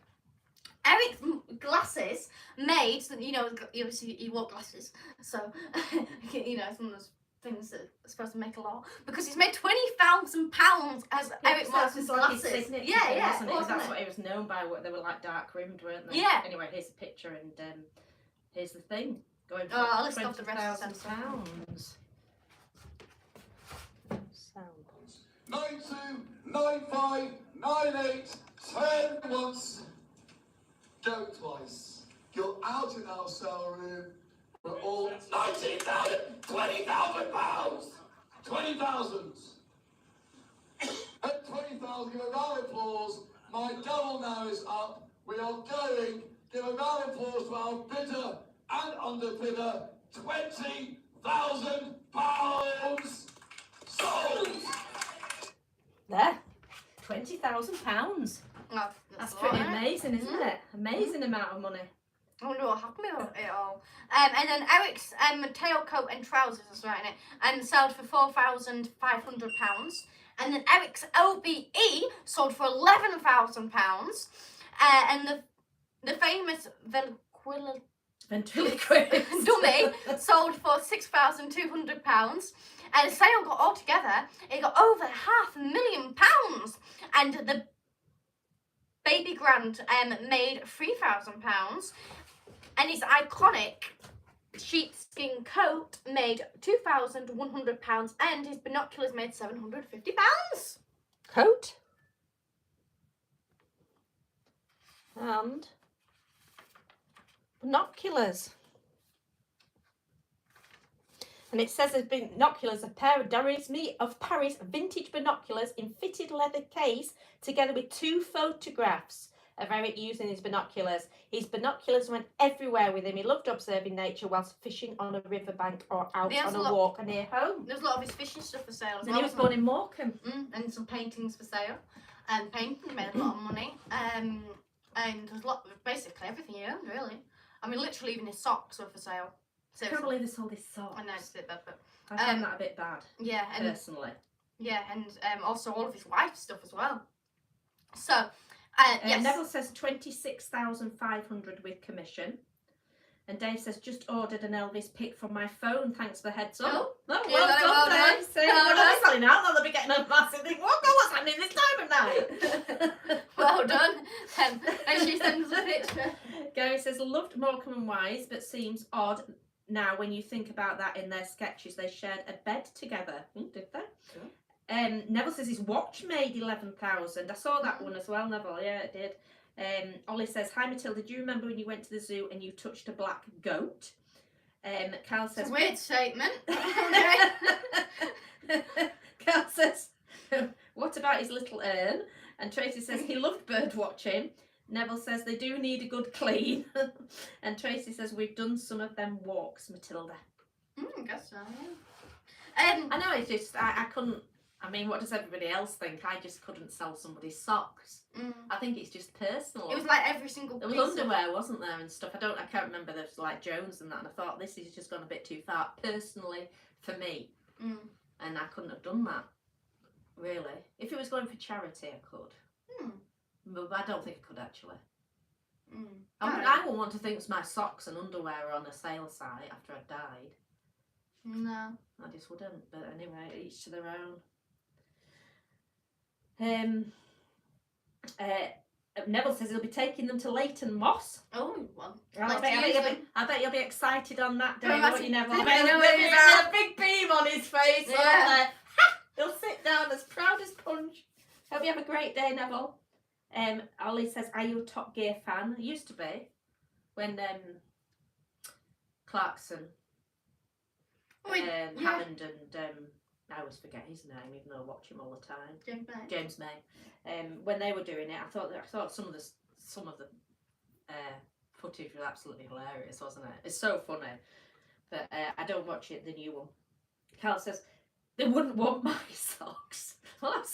Speaker 1: Eric's glasses made, you know, obviously he wore glasses, so, you know, it's one of those things that are supposed to make a lot, because he's made £20,000 as Eric Morrison's glasses. Yeah,
Speaker 2: that's what he was known by, what they were like dark rimmed, weren't they?
Speaker 1: Yeah.
Speaker 2: Anyway, here's a picture, and here's the thing, going for
Speaker 1: I'll list off the rest of
Speaker 2: £20,000. Sound.
Speaker 4: 92, 95, 98, 10 once. Go twice. You're out in our sale room. We're all 19,000, 20,000 pounds. 20,000. At 20,000, give a round of applause. My double now is up. We are going. Give a round of applause to our bidder and underbidder. 20,000 pounds sold.
Speaker 2: There. £20,000.
Speaker 1: Oh,
Speaker 2: That's pretty amazing, isn't it? Amazing amount of money.
Speaker 1: I wonder what happened with it all. And then Eric's tailcoat and trousers, that's right, sold for £4,500. And then Eric's OBE sold for £11,000. And the famous
Speaker 2: Ventriloquist
Speaker 1: dummy sold for £6,200. And the sale got altogether, it got over £500,000. And the baby grand made £3,000. And his iconic sheepskin coat made £2,100, and his binoculars made £750.
Speaker 3: Coat. And binoculars. And it says there's binoculars, a pair of Paris vintage binoculars in fitted leather case, together with 2 photographs of Eric using his binoculars. His binoculars went everywhere with him. He loved observing nature whilst fishing on a riverbank or out on a walk near home.
Speaker 1: There's a lot of his fishing stuff for sale as well.
Speaker 2: And he was born in Morecambe.
Speaker 1: And some paintings for sale. And painting made a lot of money. And there's basically everything he owned, really. I mean, literally even his socks were for sale.
Speaker 2: I can't believe they sold his socks.
Speaker 1: I know, it's a bit bad, but...
Speaker 2: I find that a bit bad,
Speaker 1: yeah, and
Speaker 2: personally.
Speaker 1: Yeah, and also all of his wife's stuff as well. So, yes.
Speaker 2: Neville says 26,500 with commission. And Dave says, just ordered an Elvis pic from my phone, thanks for the heads up.
Speaker 1: Oh,
Speaker 2: well
Speaker 1: well
Speaker 2: done, Dave. See,
Speaker 1: Well
Speaker 2: they're
Speaker 1: done.
Speaker 2: not selling out, they'll be getting a massive thing. What's happening this time of night?
Speaker 1: Well done. And she sends us a picture.
Speaker 2: Gary says, loved Morecambe and Wise, but seems odd now when you think about that in their sketches. They shared a bed together. Did they? Sure. Neville says his watch made 11,000. I saw that one as well, Neville. Yeah, it did. Ollie says, hi Matilda, do you remember when you went to the zoo and you touched a black goat? Carl says,
Speaker 1: It's a weird statement.
Speaker 2: Carl says, what about his little urn? And Tracy says he loved bird watching. Neville says they do need a good clean. And Tracy says we've done some of them walks, Matilda.
Speaker 1: I guess so, yeah.
Speaker 2: I know, it's just, I couldn't, I mean, what does everybody else think? I just couldn't sell somebody's socks. I think it's just personal.
Speaker 1: It was like every single
Speaker 2: There was underwear, wasn't there, and stuff. I can't remember, there was like Jones and that, and I thought this has just gone a bit too far, personally, for me. And I couldn't have done that, really. If it was going for charity, I could. But I don't think I could, actually. I wouldn't want to think my socks and underwear are on a sale site after I died.
Speaker 1: No.
Speaker 2: I just wouldn't, but anyway, each to their own.
Speaker 3: Neville says he'll be taking them to Leighton Moss.
Speaker 1: Oh, well.
Speaker 3: I bet you'll be excited on that day,
Speaker 1: Well,
Speaker 3: won't you, Neville?
Speaker 1: I
Speaker 3: I bet
Speaker 1: know
Speaker 3: there'll
Speaker 1: it
Speaker 3: be
Speaker 1: is.
Speaker 3: a big beam on his face, won't
Speaker 1: Yeah.
Speaker 3: there? Ha! He'll sit down as proud as punch. Hope you have a great day, Neville. Ollie says, are you a Top Gear fan? I used to be. When Clarkson,
Speaker 1: Oh, yeah.
Speaker 3: Hammond and I always forget his name, even though I watch him all the time. James May. When they were doing it, I thought some of the footage was absolutely hilarious, wasn't it? It's so funny, but I don't watch it. The new one. Carl says they wouldn't want my socks. Well, I'm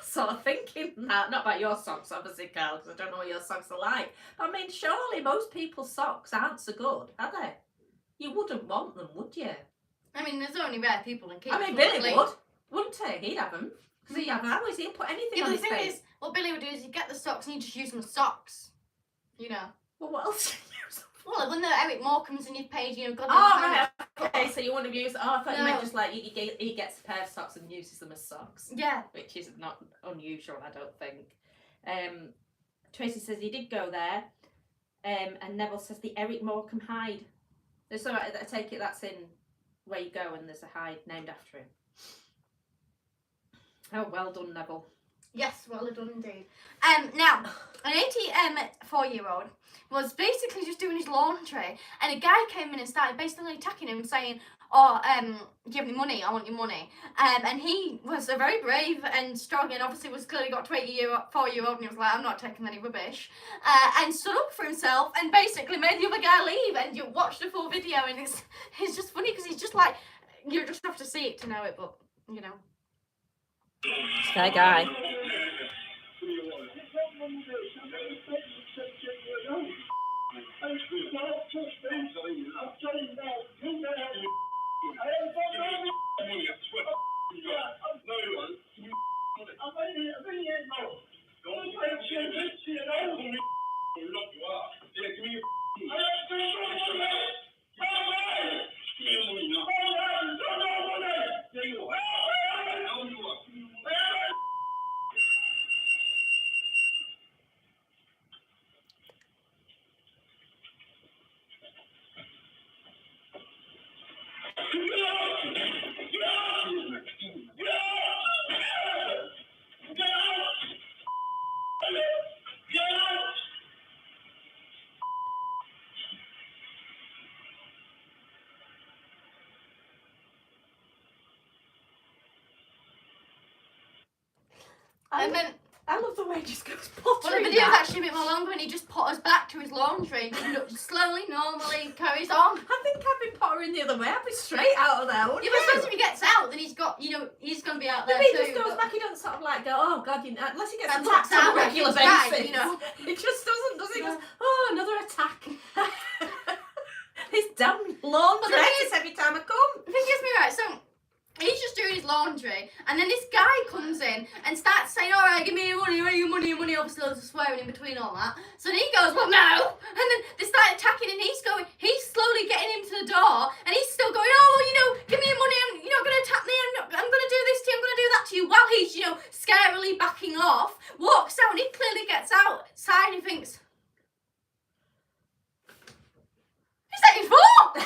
Speaker 3: sort of thinking that, not about your socks, obviously, Carl, because I don't know what your socks are like. But I mean, surely most people's socks aren't so good, are they? You wouldn't want them, would you?
Speaker 1: I mean, there's only rare people in keep.
Speaker 3: I mean, Billy would, wouldn't he? He'd have them. Because he'd have hours, he'd put anything
Speaker 1: Yeah,
Speaker 3: on
Speaker 1: but
Speaker 3: his
Speaker 1: the thing
Speaker 3: face.
Speaker 1: is, what Billy would do is he'd get the socks and he'd just use them as socks. You know.
Speaker 3: Well, what else do you use them for?
Speaker 1: Well, when the Eric Morecambe's in your page, you know, God knows
Speaker 3: Oh,
Speaker 1: how.
Speaker 3: right, okay, so you wouldn't have used... Oh, I thought you meant
Speaker 1: No.
Speaker 3: just like he gets a pair of socks and uses them as socks.
Speaker 1: Yeah.
Speaker 3: Which is not unusual, I don't think. Tracy says he did go there. And Neville says the Eric Morecambe hide. So I take it that's in where you go and there's a hide named after him. Oh, well done, Neville.
Speaker 1: Yes, well done indeed. Now, an 84-year-old was basically just doing his laundry, and a guy came in and started basically attacking him and saying, "Oh, do you have any money? I want your money." And he was a very brave and strong, and obviously was clearly got to 84-year-old, and he was like, "I'm not taking any rubbish," and stood up for himself, and basically made the other guy leave. And you watch the full video, and it's just funny because he's just like, you just have to see it to know it, but you know.
Speaker 3: It's that guy.
Speaker 1: And then,
Speaker 3: I love the way he just goes
Speaker 1: well,
Speaker 3: pottering
Speaker 1: the video's
Speaker 3: back.
Speaker 1: actually a bit more longer, and he just potters back to his laundry and just slowly, normally carries on.
Speaker 3: I think I'd be pottering the other way. I'd be straight out of there, wouldn't
Speaker 1: Yeah, but
Speaker 3: you?
Speaker 1: suppose if he gets out, then he's got, you know, he's going to be out there
Speaker 3: Maybe
Speaker 1: too.
Speaker 3: he just goes
Speaker 1: but-
Speaker 3: back, he doesn't sort of like go, oh God, you know, unless he gets
Speaker 1: And
Speaker 3: attacked
Speaker 1: looks
Speaker 3: on
Speaker 1: out
Speaker 3: a
Speaker 1: like
Speaker 3: regular
Speaker 1: he's right,
Speaker 3: basis.
Speaker 1: you know.
Speaker 3: He just doesn't, does he?
Speaker 1: No.
Speaker 3: Goes, oh, another attack. This damn laundry
Speaker 1: But the thing is-
Speaker 3: every time I come.
Speaker 1: The thing is, me right, so he's just doing his laundry, and then this guy comes in and starts saying, "All right, give me your money, where are your money, your money." Obviously, loads of swearing in between all that. So then he goes, "Well, no," and then they start attacking, and he's slowly getting him to the door, and he's still going, "Oh, well, you know, give me your money. You're not going to attack me. I'm going to do this to you. I'm going to do that to you." While he's, you know, scarily backing off, walks out, and he clearly gets outside and thinks, "Who's that for?"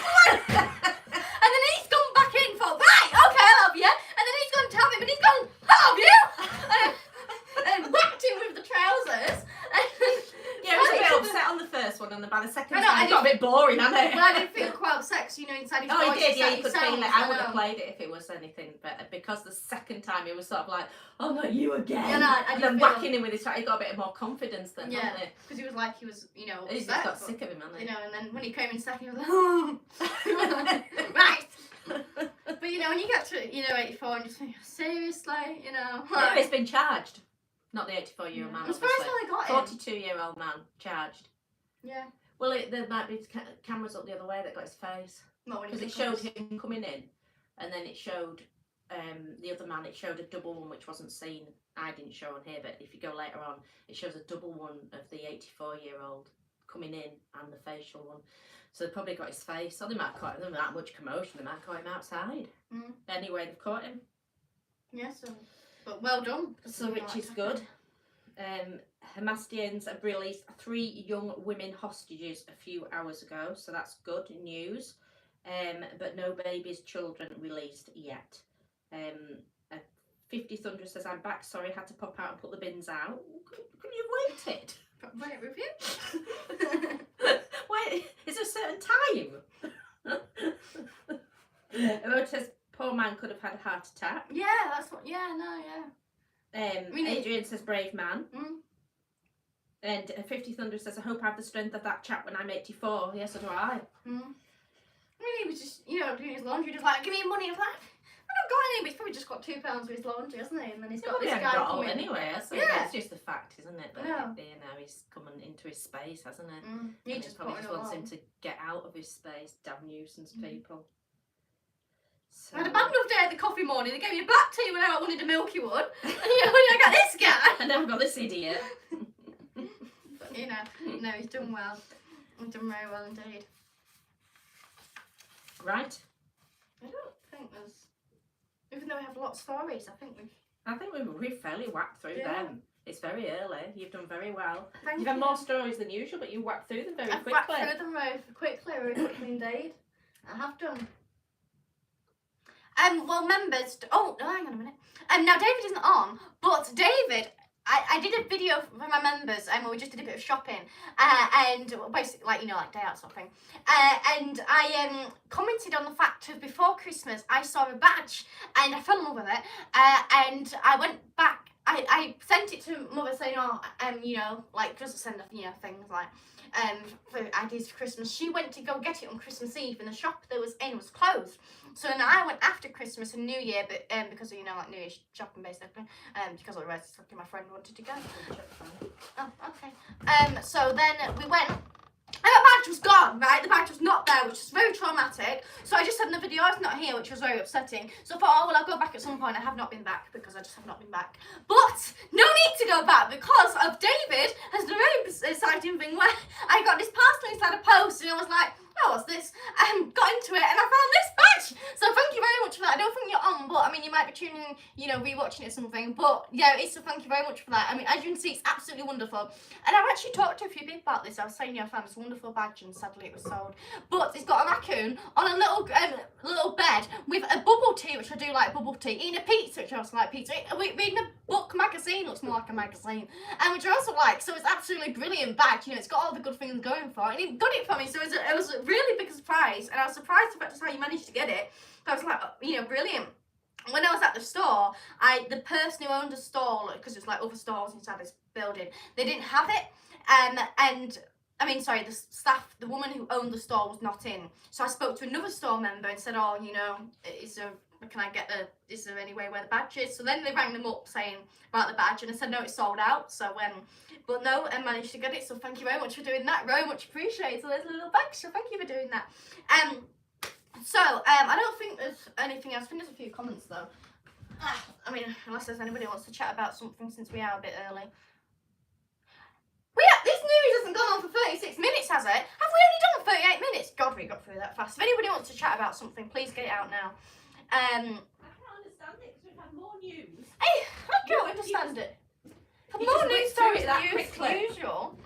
Speaker 1: And then he's gone back in for, "Right, okay, I'll have you." And then he's gone to have him, and he's gone, "I'll have you," and whacked him with the trousers.
Speaker 3: Yeah, he was a bit upset on the first one, and by the second
Speaker 1: I know,
Speaker 3: time
Speaker 1: I
Speaker 3: it got a bit boring, hadn't it?
Speaker 1: Well, I did feel quite upset, 'cause, you know, inside his
Speaker 3: Oh,
Speaker 1: voice.
Speaker 3: he did, yeah, you
Speaker 1: he
Speaker 3: could feel
Speaker 1: sounds,
Speaker 3: it. I would have
Speaker 1: know.
Speaker 3: played it if it was anything, but because the second time he was sort of like, "Oh, not you again,"
Speaker 1: Yeah, no, I
Speaker 3: and
Speaker 1: did
Speaker 3: then
Speaker 1: feel-
Speaker 3: whacking him with his he got a bit more confidence then,
Speaker 1: Yeah,
Speaker 3: hadn't he?
Speaker 1: because he was like, he was, you know,
Speaker 3: He's just
Speaker 1: upset,
Speaker 3: got
Speaker 1: but,
Speaker 3: sick of him, hasn't he?
Speaker 1: you know, and then when he came in second, he was like, "Oh." Right. But, you know, when you get to, you know, 84 and just think, seriously, you know.
Speaker 3: Yeah, he's been charged. Not the 84-year-old man,
Speaker 1: I'm surprised
Speaker 3: obviously.
Speaker 1: how they got him.
Speaker 3: 42-year-old man charged.
Speaker 1: Yeah.
Speaker 3: Well, there might be cameras up the other way that got his face.
Speaker 1: Not when he
Speaker 3: Because it
Speaker 1: was
Speaker 3: showed him coming in, and then it showed the other man, it showed a double one which wasn't seen. I didn't show on here, but if you go later on, it shows a double one of the 84-year-old coming in and the facial one. So they probably got his face. So they might have caught him. There wasn't that much commotion. They might have caught him outside. Anyway, they've caught him.
Speaker 1: Yeah, so, but well done.
Speaker 3: So which is good.
Speaker 2: Hamastians have released 3 young women hostages a few hours ago, so that's good news. But no babies, children released yet. 50 Thunder says, I'm back, sorry, had to pop out and put the bins out. Can you waited?
Speaker 1: Wait, review?
Speaker 2: Why? Is there a certain time? It says, poor man could have had a heart attack.
Speaker 1: Yeah, that's what. Yeah, no, yeah.
Speaker 2: Adrian says, brave man.
Speaker 1: Mm.
Speaker 2: And 50 Thunder says, I hope I have the strength of that chap when I'm 84. Yes, so do I.
Speaker 1: Mm. I mean, he was just, doing his laundry, just like, give me your money. I was like, I don't got any, but he's probably just got £2 for his laundry, hasn't he? And then he's got this guy coming.
Speaker 2: Anyway, so
Speaker 1: Yeah.
Speaker 2: it's just the fact, isn't it? That
Speaker 1: Yeah.
Speaker 2: he's coming into his space, hasn't it?
Speaker 1: He
Speaker 2: And
Speaker 1: just
Speaker 2: probably
Speaker 1: put it
Speaker 2: just wants
Speaker 1: all
Speaker 2: him
Speaker 1: on.
Speaker 2: to get out of his space. Damn nuisance people. So,
Speaker 1: I had a bad enough day at the coffee morning. They gave me a black tea when I wanted a milky one. And I got this guy.
Speaker 2: and I've got this idiot.
Speaker 1: But, no, he's done well. He's done very well indeed.
Speaker 2: Right.
Speaker 1: I don't think there's, even though we have a lot of stories, I think
Speaker 2: we've fairly whacked through
Speaker 1: Yeah.
Speaker 2: them. It's very early. You've done very well.
Speaker 1: thank
Speaker 2: You've had more stories than usual, but you whacked through them very
Speaker 1: I've
Speaker 2: quickly.
Speaker 1: backed through them very quickly indeed. I have done. Well, members. Oh, hang on a minute. Now David isn't on, but David, I did a video for my members, and we just did a bit of shopping, and basically, like day out shopping, and I commented on the fact of before Christmas I saw a badge and I fell in love with it, and I went back. I sent it to mother saying, just send off, things like, for ideas for Christmas. She went to go get it on Christmas Eve, and the shop that was in was closed. So then I went after Christmas and New Year, but because of, New Year's shopping basically, because otherwise my friend wanted to go. Oh, okay. So then we went. And the badge was gone, right? The badge was not there, which was very traumatic. So I just said in the video, I was not here, which was very upsetting. So I thought, I'll go back at some point. I have not been back because I just have not been back. But no need to go back because of David has done a very exciting thing where I got this parcel inside a post and I was like, oh, what's this? Got into it and I found this badge. So thank you very much for that. I don't think you're on, but you might be tuning in, rewatching it or something. But yeah, it's a thank you very much for that. As you can see, it's absolutely wonderful. And I've actually talked to a few people about this. I was saying, I found this wonderful badge and sadly it was sold. But it's got a raccoon on a little bed with a bubble tea, which I do like bubble tea, eating a pizza, which I also like pizza, reading a book magazine, looks more like a magazine, and which I also like. So it's absolutely brilliant badge. It's got all the good things going for it. And he got it for me, so it was a really big surprise, and I was surprised about just how you managed to get it. I was like, brilliant. When I was at the store, the person who owned the store, because there's other stores inside this building, they didn't have it, the staff, the woman who owned the store was not in. So I spoke to another store member and said, is there any way where the badge is? So then they rang them up saying about the badge, and I said, no, it's sold out. So but no, I managed to get it. So thank you very much for doing that. Very much appreciated. So there's a little badge. So thank you for doing that. I don't think there's anything else. I think there's a few comments though. Unless there's anybody who wants to chat about something since we are a bit early. This news hasn't gone on for 36 minutes, has it? Have we only done 38 minutes? God, we got through that fast. If anybody wants to chat about something, please get it out now.
Speaker 2: I can't understand it because we've had more news.
Speaker 1: Hey, I don't understand it. More news stories than usual.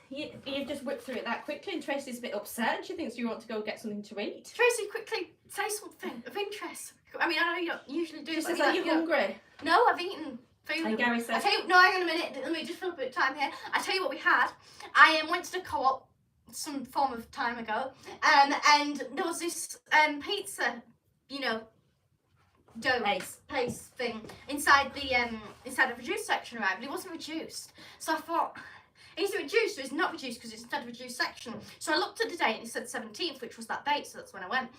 Speaker 2: You've just whipped through it that quickly, and Tracy's a bit upset, and she thinks you want to go get something to eat.
Speaker 1: Tracy, quickly say something of interest. I know you don't usually do.
Speaker 2: She says, are you hungry?
Speaker 1: No, I've eaten food.
Speaker 2: And Gary says,
Speaker 1: no, hang on a minute. Let me just fill up a bit of time here. I tell you what we had. I went to the co-op some form of time ago, and there was this pizza, dough paste thing inside the reduced section, right? But it wasn't reduced, so I thought, is it reduced or is it not reduced because it's inside the reduced section? So I looked at the date and it said 17th, which was that date, so that's when I went.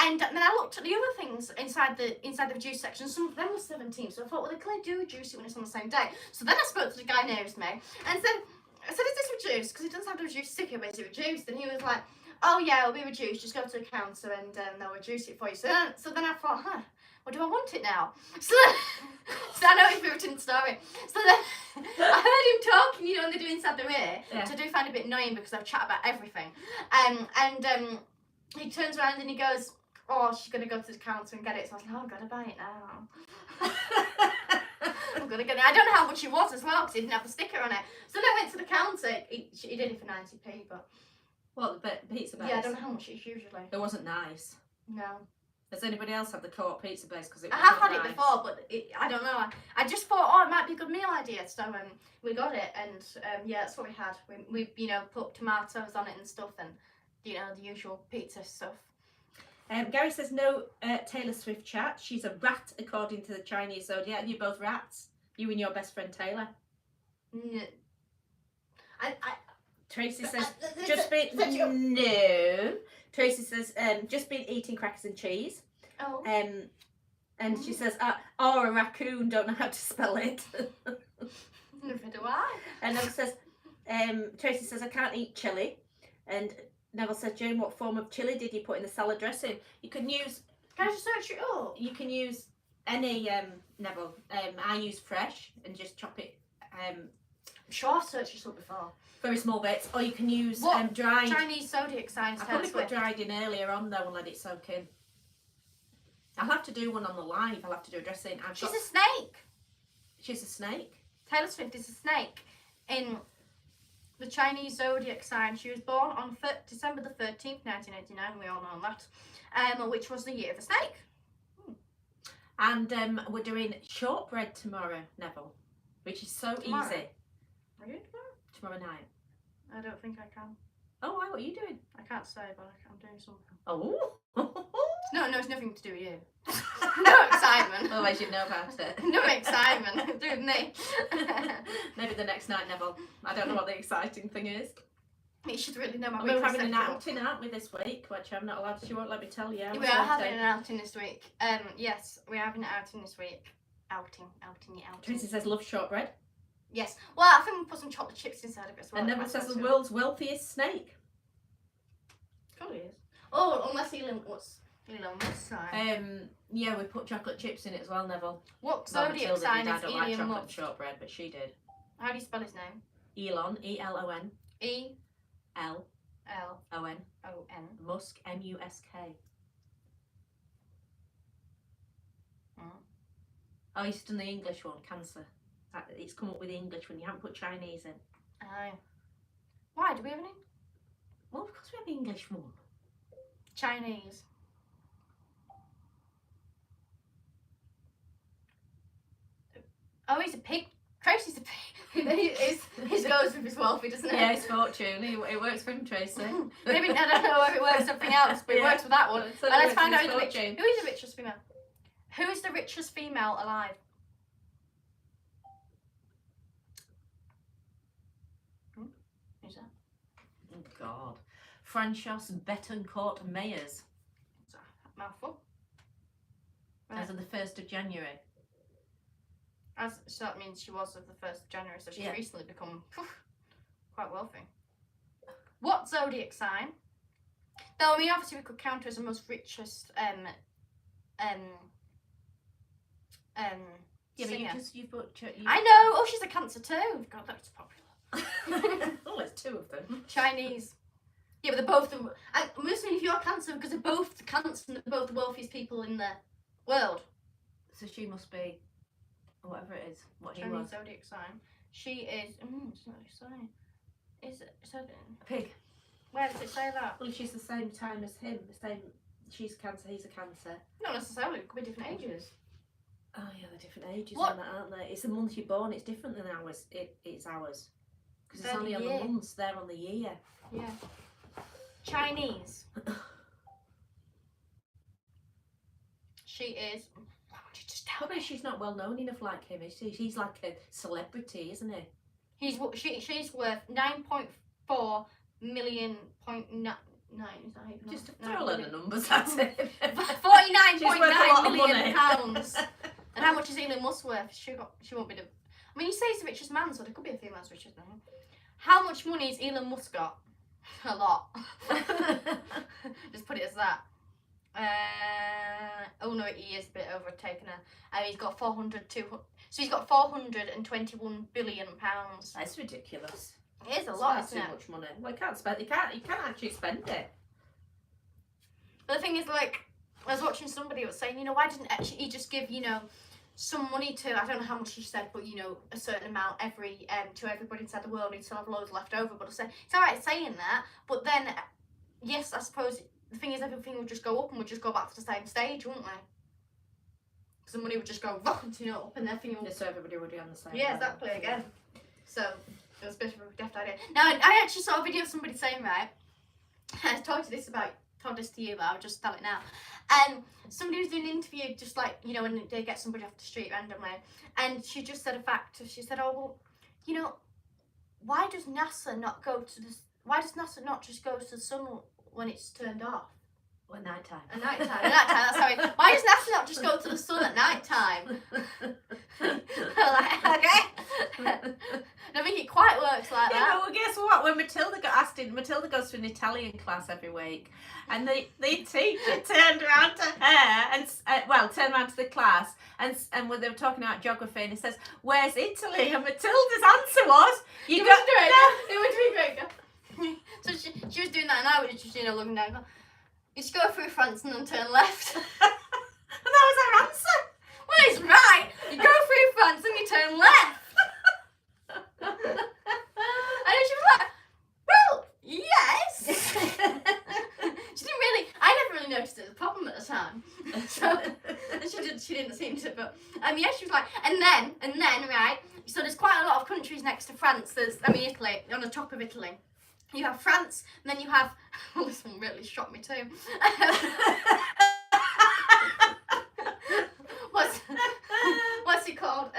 Speaker 1: And then I looked at the other things inside the reduced section. Some of them were 17th, so I thought, well, they clearly do reduce it when it's on the same day. So then I spoke to the guy nearest me and said, is this reduced? Because it doesn't have the reduced sticker, but is it reduced? And he was like, oh yeah, it'll be reduced. Just go to the counter and they'll reduce it for you. So then I thought, well, do I want it now? So I know it's a written story. So then I heard him talking, and they do inside the ear, which I do find a bit annoying because they'll chat about everything. And he turns around and he goes, oh, she's going to go to the counter and get it. So I was like, oh, I'm going to buy it now. never gonna get it. I don't know how much it was as well because he didn't have the sticker on it. So then I went to the counter. He did it for 90p, but
Speaker 2: What, the pizza base?
Speaker 1: yeah, I don't know how much it is usually.
Speaker 2: It wasn't nice.
Speaker 1: No.
Speaker 2: Has anybody else had the co-op pizza base? Because
Speaker 1: I have had it before, but I don't know. I just thought, oh, it might be a good meal idea. So we got it, and yeah, that's what we had. We put tomatoes on it and stuff, and the usual pizza stuff.
Speaker 2: Gary says no Taylor Swift chat. She's a rat according to the Chinese zodiac. You're both rats. You and your best friend Taylor. Tracy says just been no. Tracy says just been eating crackers and cheese.
Speaker 1: Oh.
Speaker 2: And she says or a raccoon. Don't know how to spell it.
Speaker 1: Neither do I.
Speaker 2: And Neville says Tracy says I can't eat chili. And Neville says Jane, what form of chili did you put in the salad dressing? You can use.
Speaker 1: Can I just search it up?
Speaker 2: You can use any Neville. I use fresh and just chop it.
Speaker 1: I'm sure I've searched this up before.
Speaker 2: Very small bits, or you can use
Speaker 1: What
Speaker 2: dried.
Speaker 1: Chinese zodiac signs.
Speaker 2: I probably put dried in earlier on though and let it soak in. I'll have to do one on the live. I'll have to do a dressing.
Speaker 1: She's a snake.
Speaker 2: She's a snake.
Speaker 1: Taylor Swift is a snake in the Chinese zodiac sign. She was born on December the 13th, 1989. We all know that. Which was the year of the snake.
Speaker 2: And we're doing shortbread tomorrow, Neville, which is so
Speaker 1: Tomorrow?
Speaker 2: easy.
Speaker 1: Are you?
Speaker 2: Tomorrow night.
Speaker 1: I don't think I can.
Speaker 2: Oh, why? What are you doing?
Speaker 1: I can't say, but I'm doing something.
Speaker 2: Oh.
Speaker 1: No, it's nothing to do with you. No excitement.
Speaker 2: Otherwise you'd know about it.
Speaker 1: No excitement. Do with me.
Speaker 2: Maybe the next night, Neville. I don't know what the exciting thing is.
Speaker 1: You should really know my
Speaker 2: We're
Speaker 1: week.
Speaker 2: having an outing, aren't we, this week? Which I'm not allowed. She won't let me tell you.
Speaker 1: We are having an outing this week. Yes, we are having an outing this week. Outing.
Speaker 2: Tracy says love shortbread.
Speaker 1: Yes. Well, I think we put some chocolate chips inside of it as well.
Speaker 2: And Neville says the world's wealthiest snake.
Speaker 1: Probably is. Oh, unless Elon Musk sign.
Speaker 2: Yeah, we put chocolate chips in it as well, Neville.
Speaker 1: What
Speaker 2: Well,
Speaker 1: zodiac
Speaker 2: Matilda
Speaker 1: sign
Speaker 2: did. I
Speaker 1: is
Speaker 2: don't like
Speaker 1: Elon
Speaker 2: chocolate
Speaker 1: Musk?
Speaker 2: shortbread, but she did.
Speaker 1: How do you spell his name?
Speaker 2: Elon, E-L-O-N.
Speaker 1: E-L-O-N.
Speaker 2: L-O-N. Musk, M-U-S-K. Oh, he's done the English one, Cancer. It's come up with the English one. You haven't put Chinese in.
Speaker 1: Oh. Why? Do we have any?
Speaker 2: Well, of course we have the English one.
Speaker 1: Chinese. Oh, he's a pig. Tracy's a pig. His goes with his wealthy, doesn't it?
Speaker 2: Yeah, his fortune. It works for him, Tracy.
Speaker 1: Maybe, I don't know if it works something else, but it works for that one.
Speaker 2: So
Speaker 1: Let's
Speaker 2: it
Speaker 1: find
Speaker 2: works
Speaker 1: out
Speaker 2: for his fortune.
Speaker 1: who is the richest female. Who is the richest female alive? Who's that?
Speaker 2: Oh, God. Franchos Betancourt Mayers.
Speaker 1: It's a mouthful.
Speaker 2: As of the 1st of January.
Speaker 1: So that means she was of the 1st of January, so she's recently become quite wealthy. What zodiac sign? Though, I mean, obviously we could count her as the most richest
Speaker 2: Yeah,
Speaker 1: singer.
Speaker 2: but you've put...
Speaker 1: I know! Oh, she's a Cancer too! God, that's popular.
Speaker 2: Oh, there's two of them.
Speaker 1: Chinese. Yeah, but they're both... I'm assuming if you're Cancer, because they're both Cancer and they're both the wealthiest people in the world.
Speaker 2: So she must be... whatever it is. What he
Speaker 1: Chinese
Speaker 2: was.
Speaker 1: zodiac sign. She is... it's not a sign. Is it...
Speaker 2: A pig.
Speaker 1: Where does it say that?
Speaker 2: Well, she's the same time as him. The same... She's Cancer, he's a Cancer.
Speaker 1: Not necessarily. It could be different ages.
Speaker 2: Oh yeah, they're different ages
Speaker 1: What?
Speaker 2: on that, aren't they? It's the month you're born. It's different than ours. It's ours. Because it's
Speaker 1: They're
Speaker 2: only
Speaker 1: the
Speaker 2: on
Speaker 1: year.
Speaker 2: the months. They're on the year.
Speaker 1: Yeah. Chinese. She is... Why would you just tell
Speaker 2: Probably
Speaker 1: me?
Speaker 2: she's not well known enough like him. Is she? He's like a celebrity, isn't he?
Speaker 1: She's worth 9.4 million. Is that even
Speaker 2: Just
Speaker 1: no,
Speaker 2: throw a load of numbers at it.
Speaker 1: 49.9
Speaker 2: money.
Speaker 1: million pounds. And how much is Elon Musk worth? She won't be the... I mean, you say he's the richest man, so there could be a female's richest man. How much money has Elon Musk got? A lot. Just put it as that. Oh no, he is a bit overtaken her. He's got 200. So he's got 421 billion pounds.
Speaker 2: That's ridiculous.
Speaker 1: It is a
Speaker 2: It's
Speaker 1: lot,
Speaker 2: far
Speaker 1: isn't
Speaker 2: too
Speaker 1: it?
Speaker 2: much money. Well, you can't spend. You can't actually spend it.
Speaker 1: But the thing is, like, I was watching somebody who was saying, why didn't actually he just give, some money to, I don't know how much she said, but you know, a certain amount every to everybody inside the world. He'd still have loads left over. But I said it's alright saying that, but then yes, I suppose the thing is everything would just go up and would just go back to the same stage, wouldn't they? Because the money would just go you know, up and everything would.
Speaker 2: So everybody would be on the same.
Speaker 1: Yeah,
Speaker 2: level.
Speaker 1: exactly again. So it was a bit of a deft idea. Now I actually saw a video of somebody saying, right, I told this to you, but I'll just tell it now. Somebody was doing an interview, just like, you know, when they get somebody off the street randomly, and she just said a fact. She said, oh, well, you know, why does NASA not just go to the sun when it's turned off?
Speaker 2: Or nighttime.
Speaker 1: At nighttime, sorry. Why does NASA not just go to the sun at nighttime? Like, okay. I think it quite works like
Speaker 2: Yeah,
Speaker 1: that.
Speaker 2: well, guess what? When Matilda goes to an Italian class every week, and the teacher turned around to her and turned around to the class, and when they were talking about geography, and he says, "Where's Italy?" And Matilda's answer was, "You
Speaker 1: It
Speaker 2: got
Speaker 1: was great. It was really great. So she was doing that, and I was just, you know, looking down. You just go through France and then turn left.
Speaker 2: And that was her answer.
Speaker 1: Well, it's right. You go through France and you turn left. And then she was like, well, yes. She didn't really, I never really noticed it was a problem at the time. So she didn't seem to, but yeah, she was like, and then, right, so there's quite a lot of countries next to France. There's, Italy, on the top of Italy. You have France, and then you have, well, this one really shocked me too. What's it called?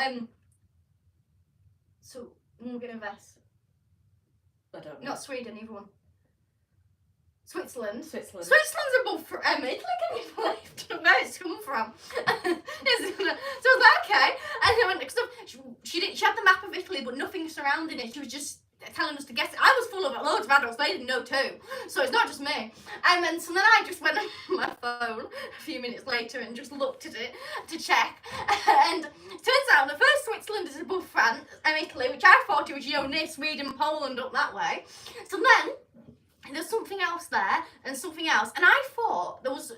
Speaker 1: So I'm gonna guess.
Speaker 2: I don't know.
Speaker 1: Not Sweden, either one. Switzerland.
Speaker 2: Switzerland.
Speaker 1: Switzerland's above for Italy. Can you believe? I don't know where it's come from. So I was like, okay. And then when she had the map of Italy, but nothing surrounding it. She was just telling us to guess it. I was full of loads of adults, they didn't know too. So it's not just me. And so then I just went on my phone a few minutes later and just looked at it to check. And it turns out the first Switzerland is above France and Italy, which I thought it was, you know, near Sweden, Poland, up that way. So then there's something else there and something else. And I thought there was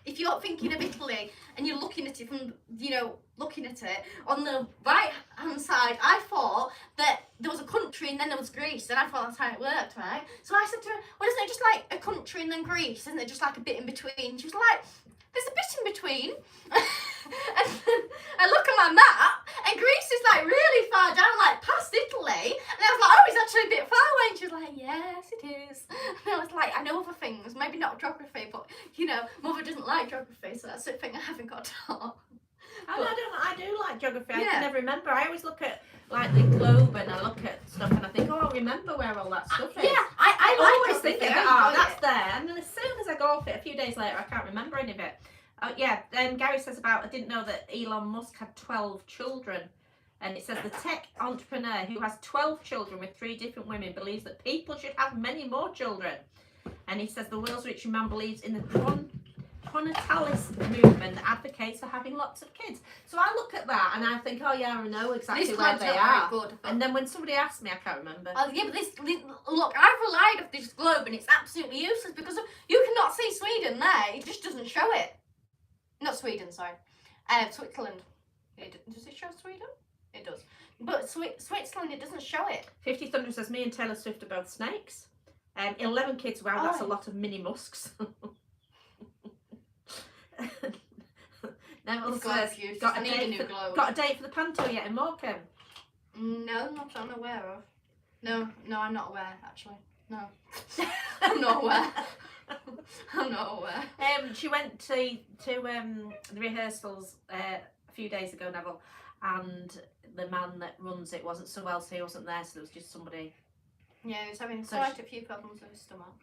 Speaker 1: if you're thinking of Italy and you're looking at it from, you know, looking at it on the right hand side, I thought that there was a country and then there was Greece, and I thought that's how it worked, right? So I said to her, well, isn't it just like a country and then Greece? Isn't it just like a bit in between? She was like, there's a bit in between. And then I look at my map and Greece is like really far down, like past Italy. And I was like, oh, it's actually a bit far away. And she was like, yes, it is. And I was like, I know other things, maybe not geography, but you know, Mother doesn't like geography, so that's a thing I haven't got taught.
Speaker 2: I do like geography. I
Speaker 1: Yeah.
Speaker 2: can never remember. I always look at like the globe and I look at stuff and I think, oh, I'll remember where all that stuff is.
Speaker 1: Yeah, I like
Speaker 2: always think
Speaker 1: geography.
Speaker 2: of it.
Speaker 1: I
Speaker 2: Oh,
Speaker 1: enjoy
Speaker 2: that's
Speaker 1: it.
Speaker 2: there. And then as soon as I go off it, a few days later, I can't remember any of it. Gary says I didn't know that Elon Musk had 12 children. And it says the tech entrepreneur who has 12 children with 3 different women believes that people should have many more children. And he says the world's richest man believes in the pronatalist movement that advocates for having lots of kids. So I look at that and I think, oh yeah, I know exactly
Speaker 1: These
Speaker 2: where
Speaker 1: clubs
Speaker 2: they
Speaker 1: are
Speaker 2: are.
Speaker 1: very good.
Speaker 2: And then when somebody asks me, I can't remember.
Speaker 1: Oh yeah, but look, I've relied on this globe and it's absolutely useless because you cannot see Sweden there. It just doesn't show it. Not Sweden, sorry. Switzerland. Does it show Sweden? It does. But Switzerland, it doesn't show it.
Speaker 2: 50 Thunder says me and Taylor Swift are both snakes. 11 kids. Wow, that's a lot of mini musks. Neville
Speaker 1: This
Speaker 2: says,
Speaker 1: globe's useless.
Speaker 2: got
Speaker 1: I
Speaker 2: a
Speaker 1: need a
Speaker 2: date
Speaker 1: new
Speaker 2: for
Speaker 1: globe.
Speaker 2: got a date for the panto yet in Morecambe?
Speaker 1: No, not that I'm aware of. No, I'm not aware actually. No, I'm not aware. I'm not aware.
Speaker 2: She went to the rehearsals a few days ago, Neville, and the man that runs it wasn't so well, so he wasn't there, so there was just somebody.
Speaker 1: Yeah, he's having
Speaker 2: So
Speaker 1: quite a few problems with his stomach.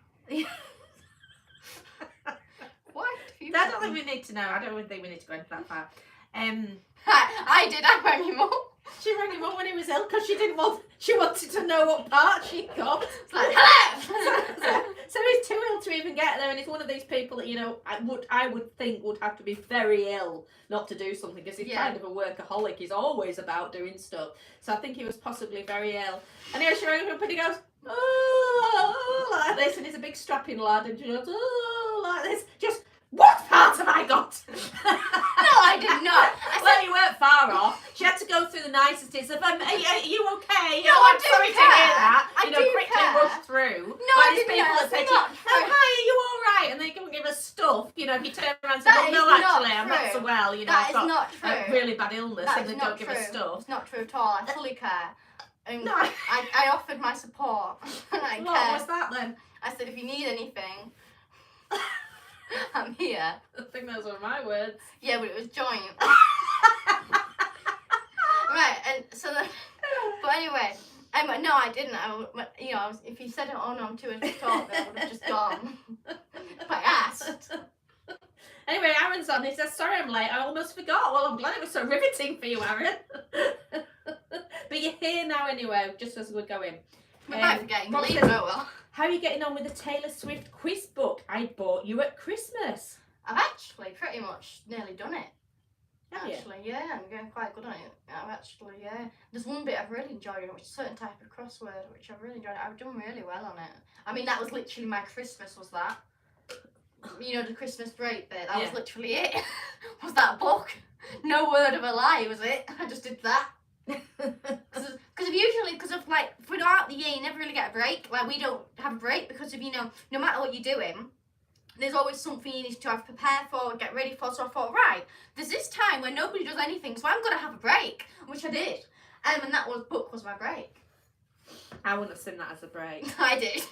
Speaker 1: Quite a few.
Speaker 2: I don't think we need to know. I don't think we need to go into that far.
Speaker 1: I did. I rang him up.
Speaker 2: She rang him up when he was ill because she wanted to know what part she got.
Speaker 1: It's like, hello.
Speaker 2: So he's too ill to even get there, and he's one of these people that, you know, I would think would have to be very ill not to do something, because he's kind of a workaholic. He's always about doing stuff. So I think he was possibly very ill. And she rang him up and he goes, oh, like this, and he's a big strapping lad, and she goes, oh, like this. Just, what part have I got?
Speaker 1: No, I did not. I
Speaker 2: the niceties of, are you okay?
Speaker 1: No,
Speaker 2: I'm
Speaker 1: I do
Speaker 2: sorry to
Speaker 1: care.
Speaker 2: hear that.
Speaker 1: I
Speaker 2: You know,
Speaker 1: do
Speaker 2: quickly
Speaker 1: care.
Speaker 2: rush through.
Speaker 1: No,
Speaker 2: Like
Speaker 1: I
Speaker 2: these
Speaker 1: didn't.
Speaker 2: people that
Speaker 1: That's
Speaker 2: say to you,
Speaker 1: not
Speaker 2: oh,
Speaker 1: true.
Speaker 2: hi, are you all right? And they go and give us stuff. You know, if you turn around and say,
Speaker 1: That
Speaker 2: well, no,
Speaker 1: is not
Speaker 2: actually, I'm not so
Speaker 1: true.
Speaker 2: well. You know,
Speaker 1: That
Speaker 2: I've
Speaker 1: is
Speaker 2: got
Speaker 1: not
Speaker 2: a
Speaker 1: true.
Speaker 2: really bad illness
Speaker 1: That
Speaker 2: and
Speaker 1: is
Speaker 2: they
Speaker 1: not
Speaker 2: don't give
Speaker 1: true.
Speaker 2: us stuff.
Speaker 1: It's not true at all. I fully care. And
Speaker 2: No.
Speaker 1: I offered my support. And I
Speaker 2: What
Speaker 1: care.
Speaker 2: was that then?
Speaker 1: I said, if you need anything, I'm here.
Speaker 2: I think those were my words.
Speaker 1: Yeah, but it was joint. Right, and so then, but anyway, no, I didn't. If you said, oh no, I'm too much to talk, then I would have just gone. But I asked.
Speaker 2: Anyway, Aaron's on. He says, sorry I'm late. I almost forgot. Well, I'm glad it was so riveting for you, Aaron. But you're here now anyway, just as we're going.
Speaker 1: We might forget.
Speaker 2: Rob
Speaker 1: Believe
Speaker 2: says,
Speaker 1: it or not.
Speaker 2: how are you getting on with the Taylor Swift quiz book I bought you at Christmas?
Speaker 1: I've actually pretty much nearly done it.
Speaker 2: Have you?
Speaker 1: Actually, yeah, I'm getting quite good at it. I've actually, yeah. There's one bit I've really enjoyed, which is a certain type of crossword, which I've really enjoyed. I've done really well on it. I mean, that was literally my Christmas, was that. You know, the Christmas break bit, that was literally it. Was that book. No word of a lie, was it? I just did that. Because if we're not out the year, you never really get a break. Like, we don't have a break because of, no matter what you're doing, there's always something you need to have prepare for, get ready for. So I thought, right, there's this time when nobody does anything, so I'm going to have a break, which I did. And that book was my break.
Speaker 2: I wouldn't have seen that as a break.
Speaker 1: I did.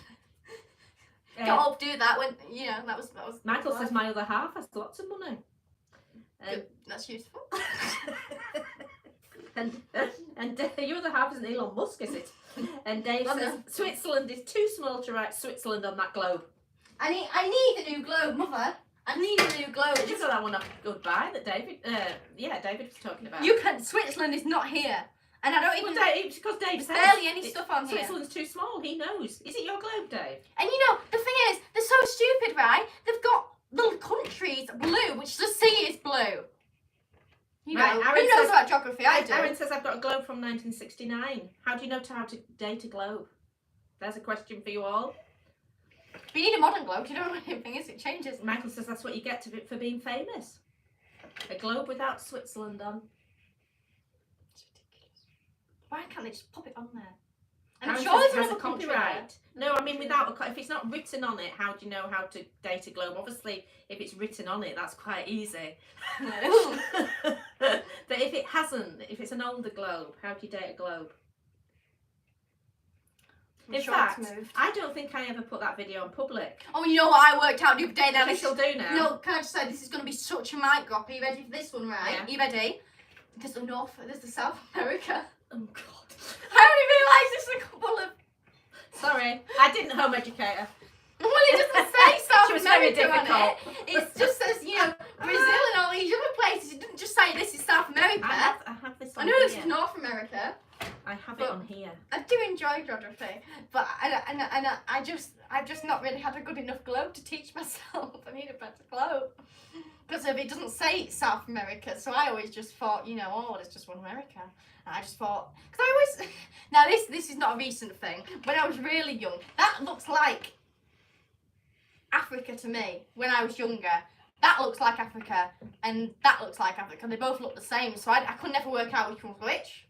Speaker 1: Got up, do that when, that was.
Speaker 2: Michael says my other half has lots of money.
Speaker 1: Good. That's useful.
Speaker 2: and your other half isn't Elon Musk, is it? And Dave says Switzerland is too small to write Switzerland on that globe.
Speaker 1: I need a new globe, mother. I need a new globe.
Speaker 2: Did you saw that one off goodbye that David was talking about?
Speaker 1: Switzerland is not here. And I don't even...
Speaker 2: because Dave says...
Speaker 1: barely any stuff on here.
Speaker 2: Switzerland's too small, he knows. Is it your globe, Dave?
Speaker 1: And the thing is, they're so stupid, right? They've got little countries blue, which the sea is blue.
Speaker 2: Right,
Speaker 1: who knows about geography? I do.
Speaker 2: Aaron says, I've got a globe from 1969. How do you know how to date a globe? There's a question for you all.
Speaker 1: But you need a modern globe. You don't know what anything is. It changes.
Speaker 2: Michael says that's what you get for being famous. A globe without Switzerland on.
Speaker 1: It's ridiculous. Why can't they just pop it on there? And
Speaker 2: Aaron
Speaker 1: I'm sure
Speaker 2: says
Speaker 1: there's
Speaker 2: it has
Speaker 1: another
Speaker 2: a
Speaker 1: country
Speaker 2: copyright. No, I mean if it's not written on it, how do you know how to date a globe? Obviously, if it's written on it, that's quite easy.
Speaker 1: No.
Speaker 2: But if it hasn't, if it's an older globe, how do you date a globe? In fact, I don't think I ever put that video on public.
Speaker 1: Oh, you know what I worked out the other day?
Speaker 2: I shall do now.
Speaker 1: No, can I just say, this is going to be such a mic drop. Are you ready for this one, right?
Speaker 2: Yeah.
Speaker 1: Are you ready? There's the South America.
Speaker 2: Oh, God.
Speaker 1: I only realised this a couple of...
Speaker 2: Sorry, I didn't home educate her.
Speaker 1: Well, it doesn't say South
Speaker 2: She was very
Speaker 1: America on
Speaker 2: difficult.
Speaker 1: it. It just says, Brazil and all these other places. It doesn't just say this is South America.
Speaker 2: I have this on
Speaker 1: I know
Speaker 2: here.
Speaker 1: this is North America.
Speaker 2: I have it on here.
Speaker 1: I do enjoy geography, but I've just not really had a good enough globe to teach myself. I need a better globe. Because if it doesn't say South America, so I always just thought, it's just one America. And I just thought, because I always, now this is not a recent thing, when I was really young, that looks like Africa to me, when I was younger. That looks like Africa, and that looks like Africa. They both look the same, so I could never work out which one's which.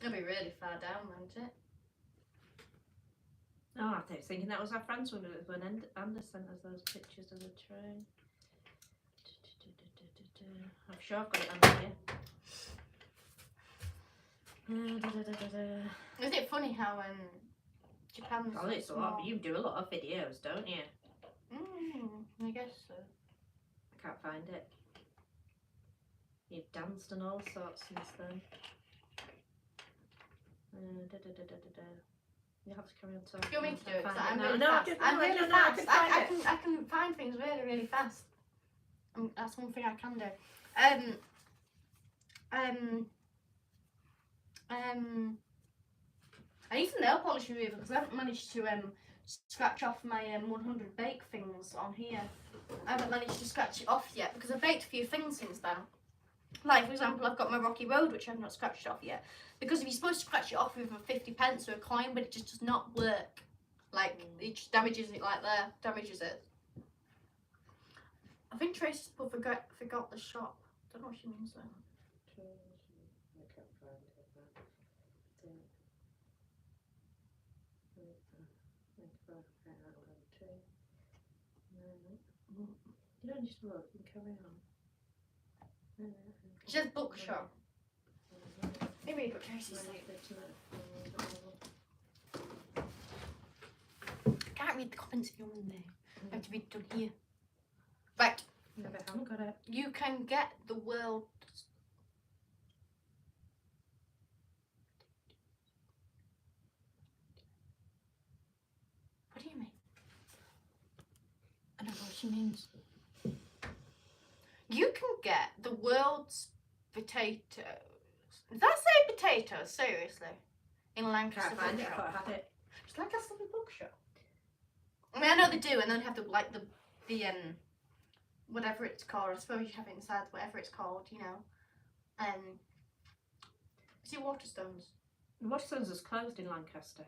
Speaker 1: It'll be really far down, won't it?
Speaker 2: Oh, I was thinking that was our friends when Anders sent us those pictures of the train. I'm sure I've got it on here.
Speaker 1: Is it funny how Japan's
Speaker 2: Oh, it's a lot. You do a lot of videos, don't you?
Speaker 1: I guess so.
Speaker 2: I can't find it. You've danced and all sorts since then. You have to carry on talking.
Speaker 1: Do you want me to do it? 'Cause
Speaker 2: Find
Speaker 1: I'm
Speaker 2: it.
Speaker 1: really
Speaker 2: No,
Speaker 1: fast.
Speaker 2: just-
Speaker 1: I'm
Speaker 2: no,
Speaker 1: really
Speaker 2: no,
Speaker 1: fast.
Speaker 2: I
Speaker 1: I can find things really, really fast. That's one thing I can do. I need some nail polish remover because I haven't managed to scratch off my 100 bake things on here. I haven't managed to scratch it off yet because I've baked a few things since then. Like, for example, I've got my Rocky Road, which I've not scratched off yet. Because if you're supposed to scratch it off with a 50p or a coin, but it just does not work. Like, it just damages it like there. Damages it. I think Tracy's put forgot the shop. Don't know what she means though.
Speaker 2: You don't need to look, you can carry on.
Speaker 1: She says bookshop. Maybe read what Tracy's saying. I can't read the comments if you're in there. I have to read it done here. Right.
Speaker 2: No, I haven't got it.
Speaker 1: You can get the world. What do you mean? I don't know what she means. You can get the world's potatoes. Did that say potatoes? Seriously? In Lancaster
Speaker 2: Can't find it, I
Speaker 1: Bookshop.
Speaker 2: thought I had it.
Speaker 1: It's Lancaster Bookshop. I mean, I know they do, and then have the whatever it's called. I suppose you have it inside, whatever it's called, you know. Is it Waterstones?
Speaker 2: Waterstones is closed in Lancaster.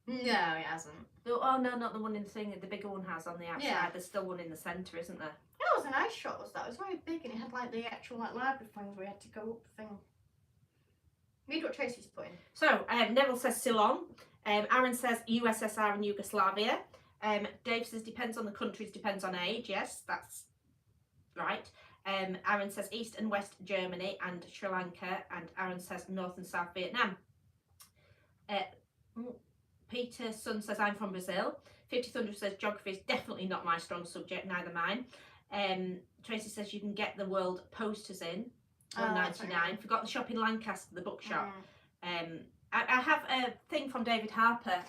Speaker 1: No, it hasn't.
Speaker 2: Oh no, not the one in the thing. The bigger one has on the outside.
Speaker 1: Yeah.
Speaker 2: There's still one in the centre, isn't there?
Speaker 1: That was a nice shot, was that? It was very big, and it had like the actual library things where you had to go up the thing. Read what Tracy's putting.
Speaker 2: So, Neville says Ceylon. Aaron says USSR and Yugoslavia. Dave says depends on the countries, depends on age. Yes, that's right. Aaron says East and West Germany and Sri Lanka. And Aaron says North and South Vietnam. Peter's son says I'm from Brazil. 50 Thunder says geography is definitely not my strong subject, neither mine. Tracy says you can get the world posters in. $1.99. Forgot the shop in Lancaster, the bookshop. I have a thing from David Harper,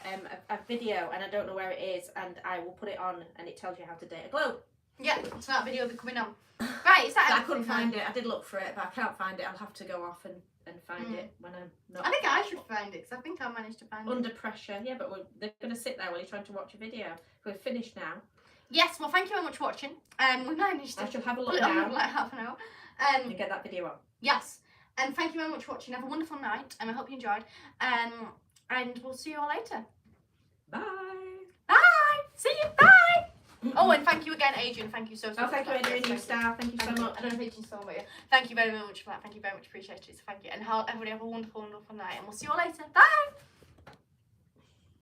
Speaker 2: a video, and I don't know where it is, and I will put it on, and it tells you how to date a globe.
Speaker 1: Yeah, so that video will be coming on. Right, is that
Speaker 2: I couldn't find it. I did look for it, but I can't find it. I'll have to go off and find it when I'm not.
Speaker 1: I think I should find it, because I think I managed to find
Speaker 2: Under pressure. Yeah, but they're going to sit there while you're trying to watch a video. We're finished now.
Speaker 1: Yes, well, thank you very much for watching. We managed to
Speaker 2: I shall have a
Speaker 1: put
Speaker 2: look
Speaker 1: it on
Speaker 2: now
Speaker 1: for like half an hour.
Speaker 2: and get that video on.
Speaker 1: Yes, and thank you very much for watching. Have a wonderful night, and I hope you enjoyed. And we'll see you all later.
Speaker 2: Bye.
Speaker 1: Bye. See you. Bye. Oh, and thank you again, Adrian. Thank you so much.
Speaker 2: Oh, thank you, Adrian, new star. Thank you so much.
Speaker 1: I don't know if Adrian saw it. Thank you very much for that. Thank you very much. Appreciate it. So thank you. And everybody have a wonderful, wonderful night. And we'll see you all later. Bye.